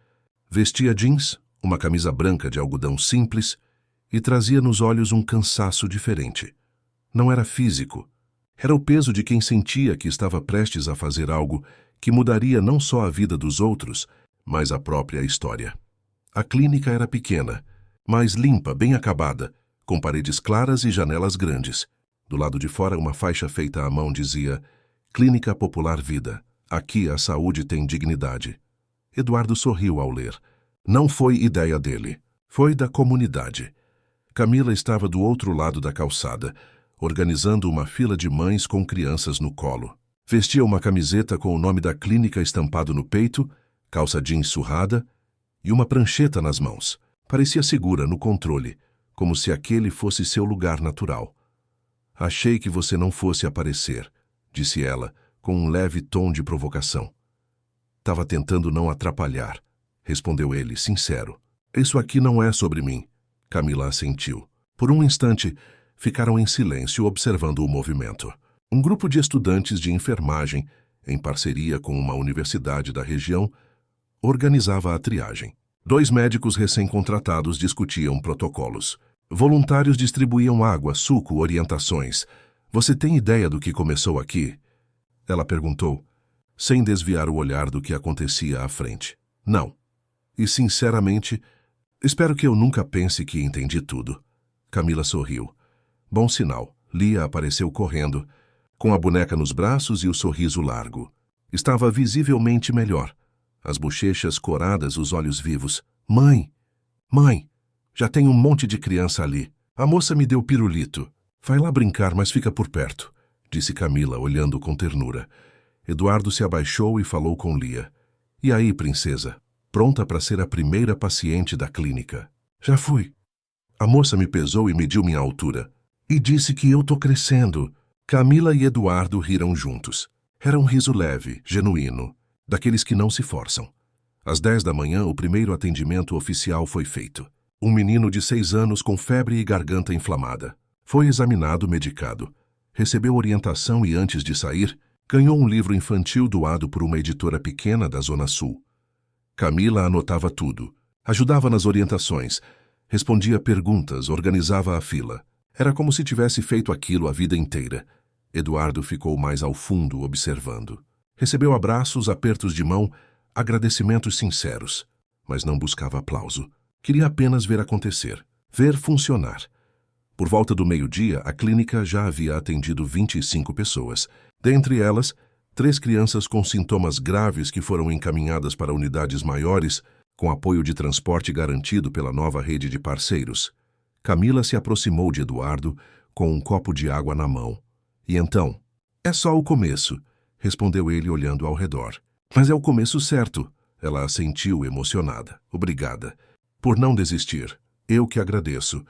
Vestia jeans, uma camisa branca de algodão simples e trazia nos olhos um cansaço diferente. Não era físico. Era o peso de quem sentia que estava prestes a fazer algo que mudaria não só a vida dos outros, mas a própria história. A clínica era pequena, mas limpa, bem acabada, com paredes claras e janelas grandes. Do lado de fora, uma faixa feita à mão dizia: Clínica Popular Vida. Aqui a saúde tem dignidade. Eduardo sorriu ao ler. Não foi ideia dele. Foi da comunidade. Camila estava do outro lado da calçada, organizando uma fila de mães com crianças no colo. Vestia uma camiseta com o nome da clínica estampado no peito, calça jeans surrada e uma prancheta nas mãos. Parecia segura no controle, como se aquele fosse seu lugar natural. Achei que você não fosse aparecer, disse ela, com um leve tom de provocação. Estava tentando não atrapalhar, respondeu ele, sincero. Isso aqui não é sobre mim. Camila assentiu. Por um instante, ficaram em silêncio observando o movimento. Um grupo de estudantes de enfermagem, em parceria com uma universidade da região, organizava a triagem. 2 médicos recém-contratados discutiam protocolos. Voluntários distribuíam água, suco, orientações. Você tem ideia do que começou aqui? Ela perguntou, sem desviar o olhar do que acontecia à frente. Não. E, sinceramente, espero que eu nunca pense que entendi tudo. Camila sorriu. Bom sinal. Lia apareceu correndo, com a boneca nos braços e o sorriso largo. Estava visivelmente melhor. As bochechas coradas, os olhos vivos. Mãe! Mãe! Já tem um monte de criança ali. A moça me deu pirulito. Vai lá brincar, mas fica por perto, disse Camila, olhando com ternura. Eduardo se abaixou e falou com Lia. E aí, princesa? Pronta para ser a primeira paciente da clínica? Já fui. A moça me pesou e mediu minha altura. E disse que eu tô crescendo. Camila e Eduardo riram juntos. Era um riso leve, genuíno, daqueles que não se forçam. Às 10 da manhã, o primeiro atendimento oficial foi feito. Um menino de 6 anos com febre e garganta inflamada. Foi examinado, medicado. Recebeu orientação e, antes de sair, ganhou um livro infantil doado por uma editora pequena da Zona Sul. Camila anotava tudo. Ajudava nas orientações. Respondia perguntas, organizava a fila. Era como se tivesse feito aquilo a vida inteira. Eduardo ficou mais ao fundo, observando. Recebeu abraços, apertos de mão, agradecimentos sinceros, mas não buscava aplauso. Queria apenas ver acontecer, ver funcionar. Por volta do meio-dia, a clínica já havia atendido 25 pessoas. Dentre elas, 3 crianças com sintomas graves que foram encaminhadas para unidades maiores, com apoio de transporte garantido pela nova rede de parceiros. Camila se aproximou de Eduardo com um copo de água na mão. E então? É só o começo, respondeu ele olhando ao redor. Mas é o começo certo. Ela assentiu emocionada. Obrigada. Por não desistir. Eu que agradeço.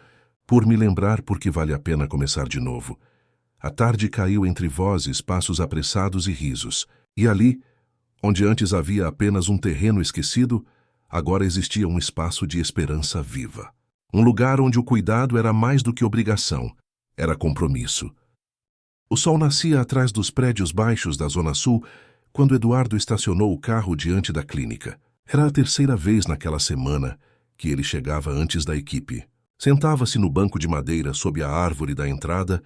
Por me lembrar porque vale a pena começar de novo. A tarde caiu entre vozes, passos apressados e risos. E ali, onde antes havia apenas um terreno esquecido, agora existia um espaço de esperança viva. Um lugar onde o cuidado era mais do que obrigação, era compromisso. O sol nascia atrás dos prédios baixos da Zona Sul quando Eduardo estacionou o carro diante da clínica. Era a 3ª vez naquela semana que ele chegava antes da equipe. Sentava-se no banco de madeira sob a árvore da entrada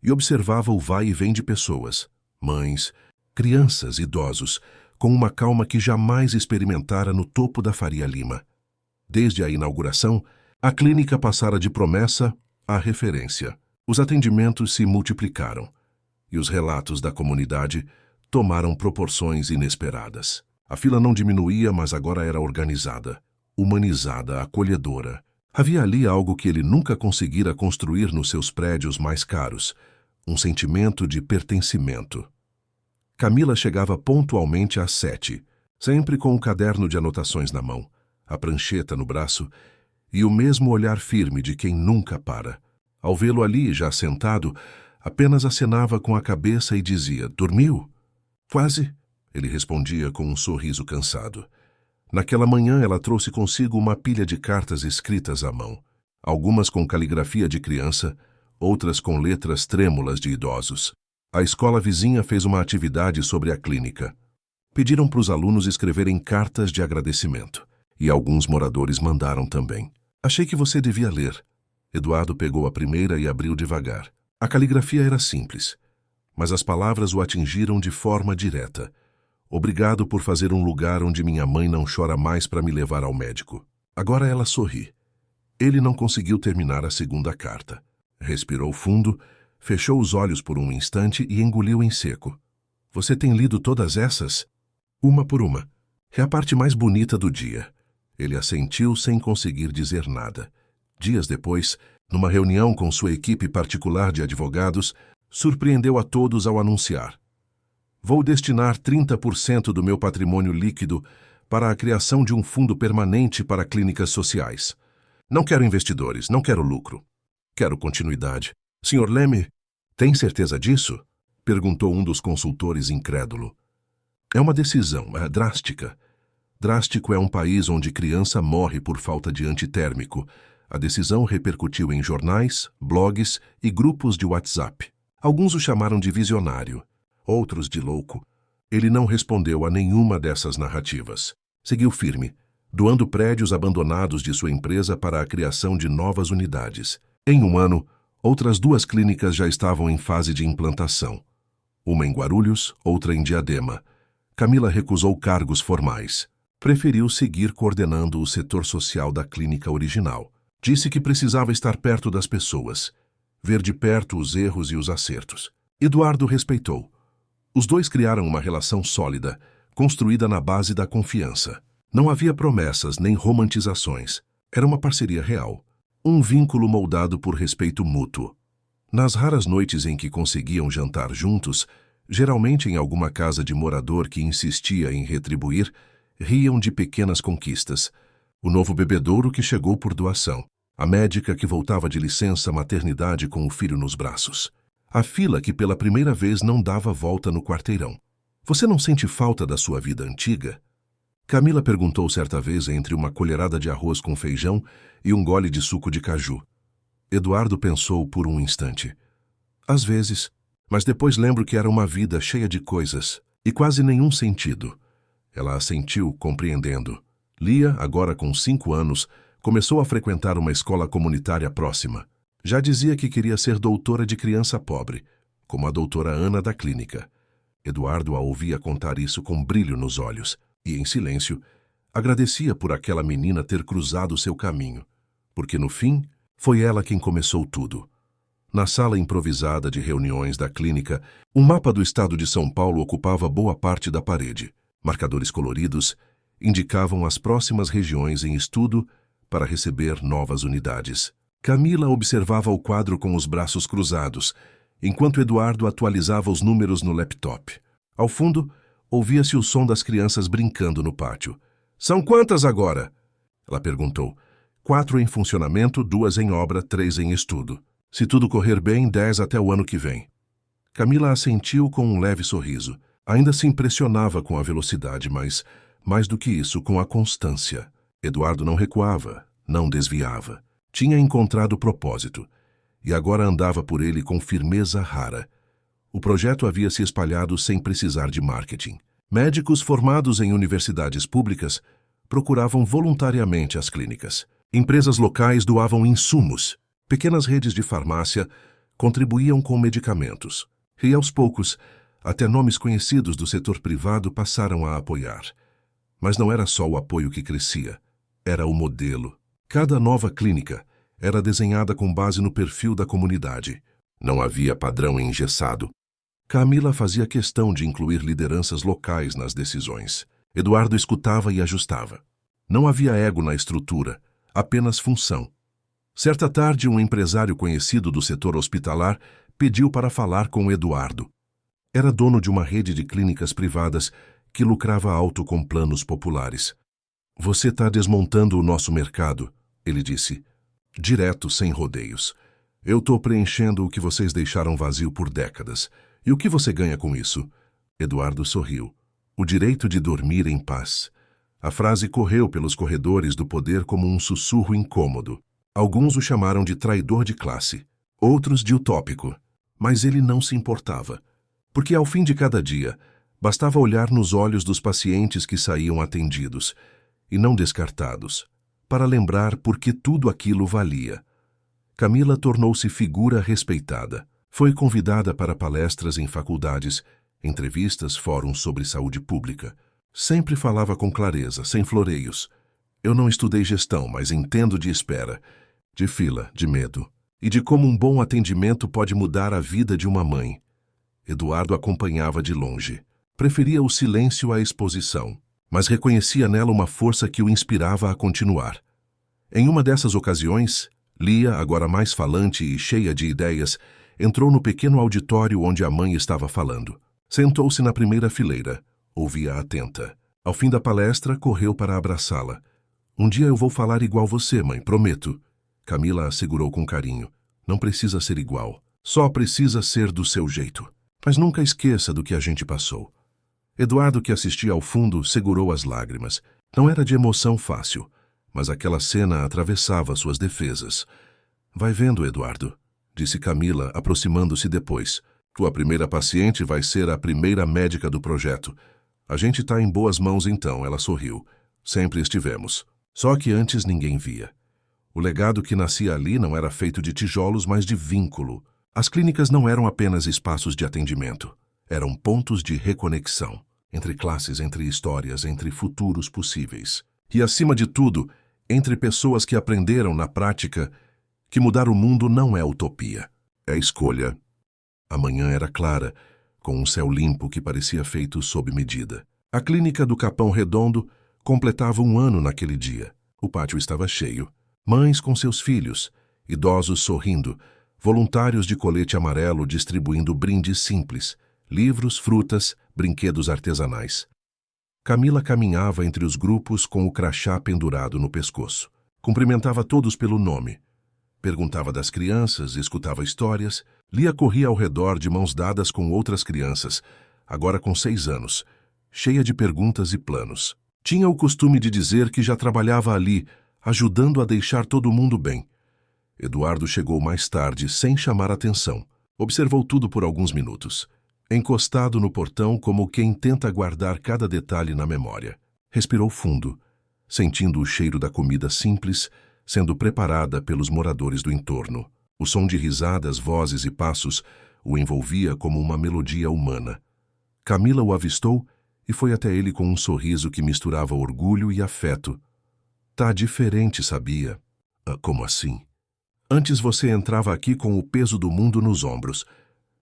e observava o vai e vem de pessoas, mães, crianças, idosos, com uma calma que jamais experimentara no topo da Faria Lima. Desde a inauguração, a clínica passara de promessa a referência. Os atendimentos se multiplicaram e os relatos da comunidade tomaram proporções inesperadas. A fila não diminuía, mas agora era organizada, humanizada, acolhedora. Havia ali algo que ele nunca conseguira construir nos seus prédios mais caros, um sentimento de pertencimento. Camila chegava pontualmente às 7, sempre com um caderno de anotações na mão, a prancheta no braço e o mesmo olhar firme de quem nunca para. Ao vê-lo ali, já sentado, apenas acenava com a cabeça e dizia, "Dormiu?" "Quase", ele respondia com um sorriso cansado. Naquela manhã ela trouxe consigo uma pilha de cartas escritas à mão, algumas com caligrafia de criança, outras com letras trêmulas de idosos. A escola vizinha fez uma atividade sobre a clínica. Pediram para os alunos escreverem cartas de agradecimento, e alguns moradores mandaram também. "Achei que você devia ler." Eduardo pegou a primeira e abriu devagar. A caligrafia era simples, mas as palavras o atingiram de forma direta. "Obrigado por fazer um lugar onde minha mãe não chora mais para me levar ao médico." Agora ela sorri. Ele não conseguiu terminar a segunda carta. Respirou fundo, fechou os olhos por um instante e engoliu em seco. "Você tem lido todas essas?" "Uma por uma. É a parte mais bonita do dia." Ele assentiu sem conseguir dizer nada. Dias depois, numa reunião com sua equipe particular de advogados, surpreendeu a todos ao anunciar: "Vou destinar 30% do meu patrimônio líquido para a criação de um fundo permanente para clínicas sociais. Não quero investidores, não quero lucro. Quero continuidade." "Sr. Leme, tem certeza disso?" perguntou um dos consultores incrédulo. "É uma decisão, drástica, Drástico é um país onde criança morre por falta de antitérmico. A decisão repercutiu em jornais, blogs e grupos de WhatsApp. Alguns o chamaram de visionário, outros de louco. Ele não respondeu a nenhuma dessas narrativas. Seguiu firme, doando prédios abandonados de sua empresa para a criação de novas unidades. Em um ano, outras 2 clínicas já estavam em fase de implantação. Uma em Guarulhos, outra em Diadema. Camila recusou cargos formais. Preferiu seguir coordenando o setor social da clínica original. Disse que precisava estar perto das pessoas, ver de perto os erros e os acertos. Eduardo respeitou. Os dois criaram uma relação sólida, construída na base da confiança. Não havia promessas nem romantizações. Era uma parceria real. Um vínculo moldado por respeito mútuo. Nas raras noites em que conseguiam jantar juntos, geralmente em alguma casa de morador que insistia em retribuir, riam de pequenas conquistas. O novo bebedouro que chegou por doação. A médica que voltava de licença maternidade com o filho nos braços. A fila que pela primeira vez não dava volta no quarteirão. Você não sente falta da sua vida antiga? Camila perguntou certa vez entre uma colherada de arroz com feijão e um gole de suco de caju. Eduardo pensou por um instante. Às vezes, mas depois lembro que era uma vida cheia de coisas e quase nenhum sentido. Ela assentiu, compreendendo. Lia, agora com 5 anos, começou a frequentar uma escola comunitária próxima. Já dizia que queria ser doutora de criança pobre, como a doutora Ana da clínica. Eduardo a ouvia contar isso com brilho nos olhos e, em silêncio, agradecia por aquela menina ter cruzado seu caminho, porque, no fim, foi ela quem começou tudo. Na sala improvisada de reuniões da clínica, um mapa do estado de São Paulo ocupava boa parte da parede. Marcadores coloridos indicavam as próximas regiões em estudo para receber novas unidades. Camila observava o quadro com os braços cruzados, enquanto Eduardo atualizava os números no laptop. Ao fundo, ouvia-se o som das crianças brincando no pátio. "São quantas agora?" Ela perguntou. 4 em funcionamento, 2 em obra, 3 em estudo. Se tudo correr bem, 10 até o ano que vem. Camila assentiu com um leve sorriso. Ainda se impressionava com a velocidade, mas, mais do que isso, com a constância. Eduardo não recuava, não desviava. Tinha encontrado o propósito, e agora andava por ele com firmeza rara. O projeto havia se espalhado sem precisar de marketing. Médicos formados em universidades públicas procuravam voluntariamente as clínicas. Empresas locais doavam insumos. Pequenas redes de farmácia contribuíam com medicamentos. E, aos poucos, até nomes conhecidos do setor privado passaram a apoiar. Mas não era só o apoio que crescia, era o modelo. Cada nova clínica era desenhada com base no perfil da comunidade. Não havia padrão engessado. Camila fazia questão de incluir lideranças locais nas decisões. Eduardo escutava e ajustava. Não havia ego na estrutura, apenas função. Certa tarde, um empresário conhecido do setor hospitalar pediu para falar com Eduardo. Era dono de uma rede de clínicas privadas que lucrava alto com planos populares. "Você está desmontando o nosso mercado", ele disse, direto, sem rodeios. "Eu estou preenchendo o que vocês deixaram vazio por décadas. E o que você ganha com isso?" Eduardo sorriu. "O direito de dormir em paz." A frase correu pelos corredores do poder como um sussurro incômodo. Alguns o chamaram de traidor de classe, outros de utópico. Mas ele não se importava, porque ao fim de cada dia, bastava olhar nos olhos dos pacientes que saíam atendidos, e não descartados, para lembrar por que tudo aquilo valia. Camila tornou-se figura respeitada. Foi convidada para palestras em faculdades, entrevistas, fóruns sobre saúde pública. Sempre falava com clareza, sem floreios. "Eu não estudei gestão, mas entendo de espera, de fila, de medo, e de como um bom atendimento pode mudar a vida de uma mãe." Eduardo acompanhava de longe. Preferia o silêncio à exposição, mas reconhecia nela uma força que o inspirava a continuar. Em uma dessas ocasiões, Lia, agora mais falante e cheia de ideias, entrou no pequeno auditório onde a mãe estava falando. Sentou-se na primeira fileira, ouvia atenta. Ao fim da palestra, correu para abraçá-la. "Um dia eu vou falar igual você, mãe, prometo." Camila assegurou com carinho. "Não precisa ser igual, só precisa ser do seu jeito. Mas nunca esqueça do que a gente passou." Eduardo, que assistia ao fundo, segurou as lágrimas. Não era de emoção fácil, mas aquela cena atravessava suas defesas. Vai vendo, Eduardo, disse Camila, aproximando-se depois. Tua primeira paciente vai ser a primeira médica do projeto. A gente está em boas mãos então, ela sorriu. Sempre estivemos. Só que antes ninguém via. O legado que nascia ali não era feito de tijolos, mas de vínculo. As clínicas não eram apenas espaços de atendimento. Eram pontos de reconexão. Entre classes, entre histórias, entre futuros possíveis. E, acima de tudo, entre pessoas que aprenderam na prática que mudar o mundo não é utopia. É escolha. A manhã era clara, com um céu limpo que parecia feito sob medida. A clínica do Capão Redondo completava 1 ano naquele dia. O pátio estava cheio. Mães com seus filhos, idosos sorrindo, voluntários de colete amarelo distribuindo brindes simples, livros, frutas, brinquedos artesanais. Camila caminhava entre os grupos com o crachá pendurado no pescoço. Cumprimentava todos pelo nome. Perguntava das crianças, escutava histórias. Lia corria ao redor de mãos dadas com outras crianças, agora com 6 anos, cheia de perguntas e planos. Tinha o costume de dizer que já trabalhava ali, ajudando a deixar todo mundo bem. Eduardo chegou mais tarde, sem chamar atenção. Observou tudo por alguns minutos, encostado no portão como quem tenta guardar cada detalhe na memória. Respirou fundo, sentindo o cheiro da comida simples sendo preparada pelos moradores do entorno. O som de risadas, vozes e passos o envolvia como uma melodia humana. Camila o avistou e foi até ele com um sorriso que misturava orgulho e afeto. Tá diferente, sabia? Como assim? Antes você entrava aqui com o peso do mundo nos ombros.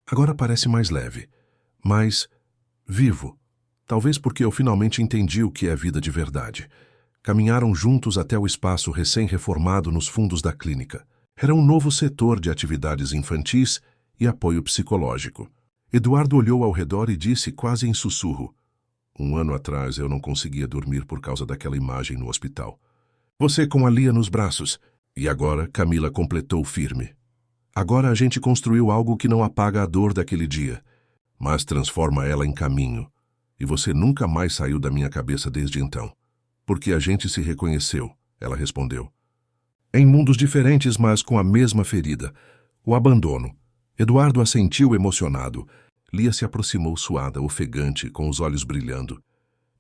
Agora parece mais leve, mais vivo. Talvez porque eu finalmente entendi o que é vida de verdade. Caminharam juntos até o espaço recém-reformado nos fundos da clínica. Era um novo setor de atividades infantis e apoio psicológico. Eduardo olhou ao redor e disse quase em sussurro: 1 ano atrás eu não conseguia dormir por causa daquela imagem no hospital. Você com a Lia nos braços. E agora, Camila completou firme. Agora a gente construiu algo que não apaga a dor daquele dia, mas transforma ela em caminho. E você nunca mais saiu da minha cabeça desde então. Porque a gente se reconheceu, ela respondeu. Em mundos diferentes, mas com a mesma ferida. O abandono. Eduardo assentiu emocionado. Lia se aproximou suada, ofegante, com os olhos brilhando.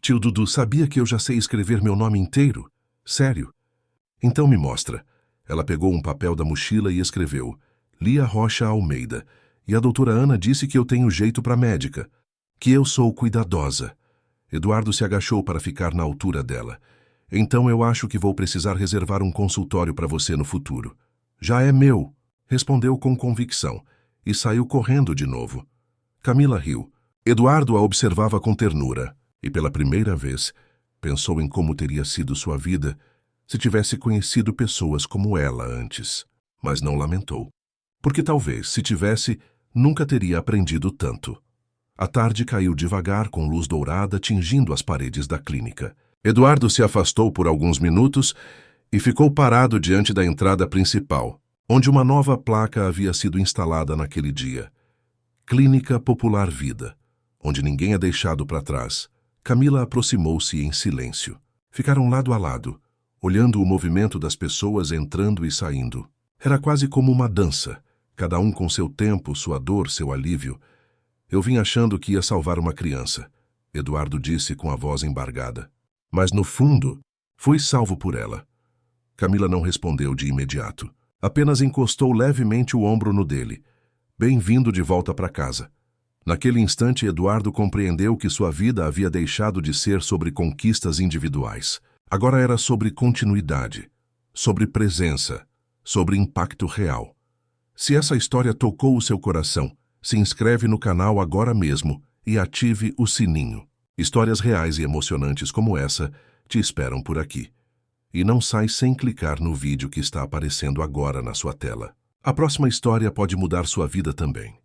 Tio Dudu, sabia que eu já sei escrever meu nome inteiro? Sério? Então me mostra. Ela pegou um papel da mochila e escreveu: Lia Rocha Almeida. E a doutora Ana disse que eu tenho jeito para médica. Que eu sou cuidadosa. Eduardo se agachou para ficar na altura dela. Então eu acho que vou precisar reservar um consultório para você no futuro. Já é meu, respondeu com convicção, e saiu correndo de novo. Camila riu. Eduardo a observava com ternura, e pela primeira vez pensou em como teria sido sua vida se tivesse conhecido pessoas como ela antes. Mas não lamentou. Porque talvez, se tivesse, nunca teria aprendido tanto. A tarde caiu devagar com luz dourada tingindo as paredes da clínica. Eduardo se afastou por alguns minutos e ficou parado diante da entrada principal, onde uma nova placa havia sido instalada naquele dia. Clínica Popular Vida, onde ninguém é deixado para trás. Camila aproximou-se em silêncio. Ficaram lado a lado, olhando o movimento das pessoas entrando e saindo. Era quase como uma dança, cada um com seu tempo, sua dor, seu alívio. Eu vim achando que ia salvar uma criança, Eduardo disse com a voz embargada. Mas, no fundo, fui salvo por ela. Camila não respondeu de imediato. Apenas encostou levemente o ombro no dele. Bem-vindo de volta para casa. Naquele instante, Eduardo compreendeu que sua vida havia deixado de ser sobre conquistas individuais. Agora era sobre continuidade, sobre presença, sobre impacto real. Se essa história tocou o seu coração, se inscreve no canal agora mesmo e ative o sininho. Histórias reais e emocionantes como essa te esperam por aqui. E não sai sem clicar no vídeo que está aparecendo agora na sua tela. A próxima história pode mudar sua vida também.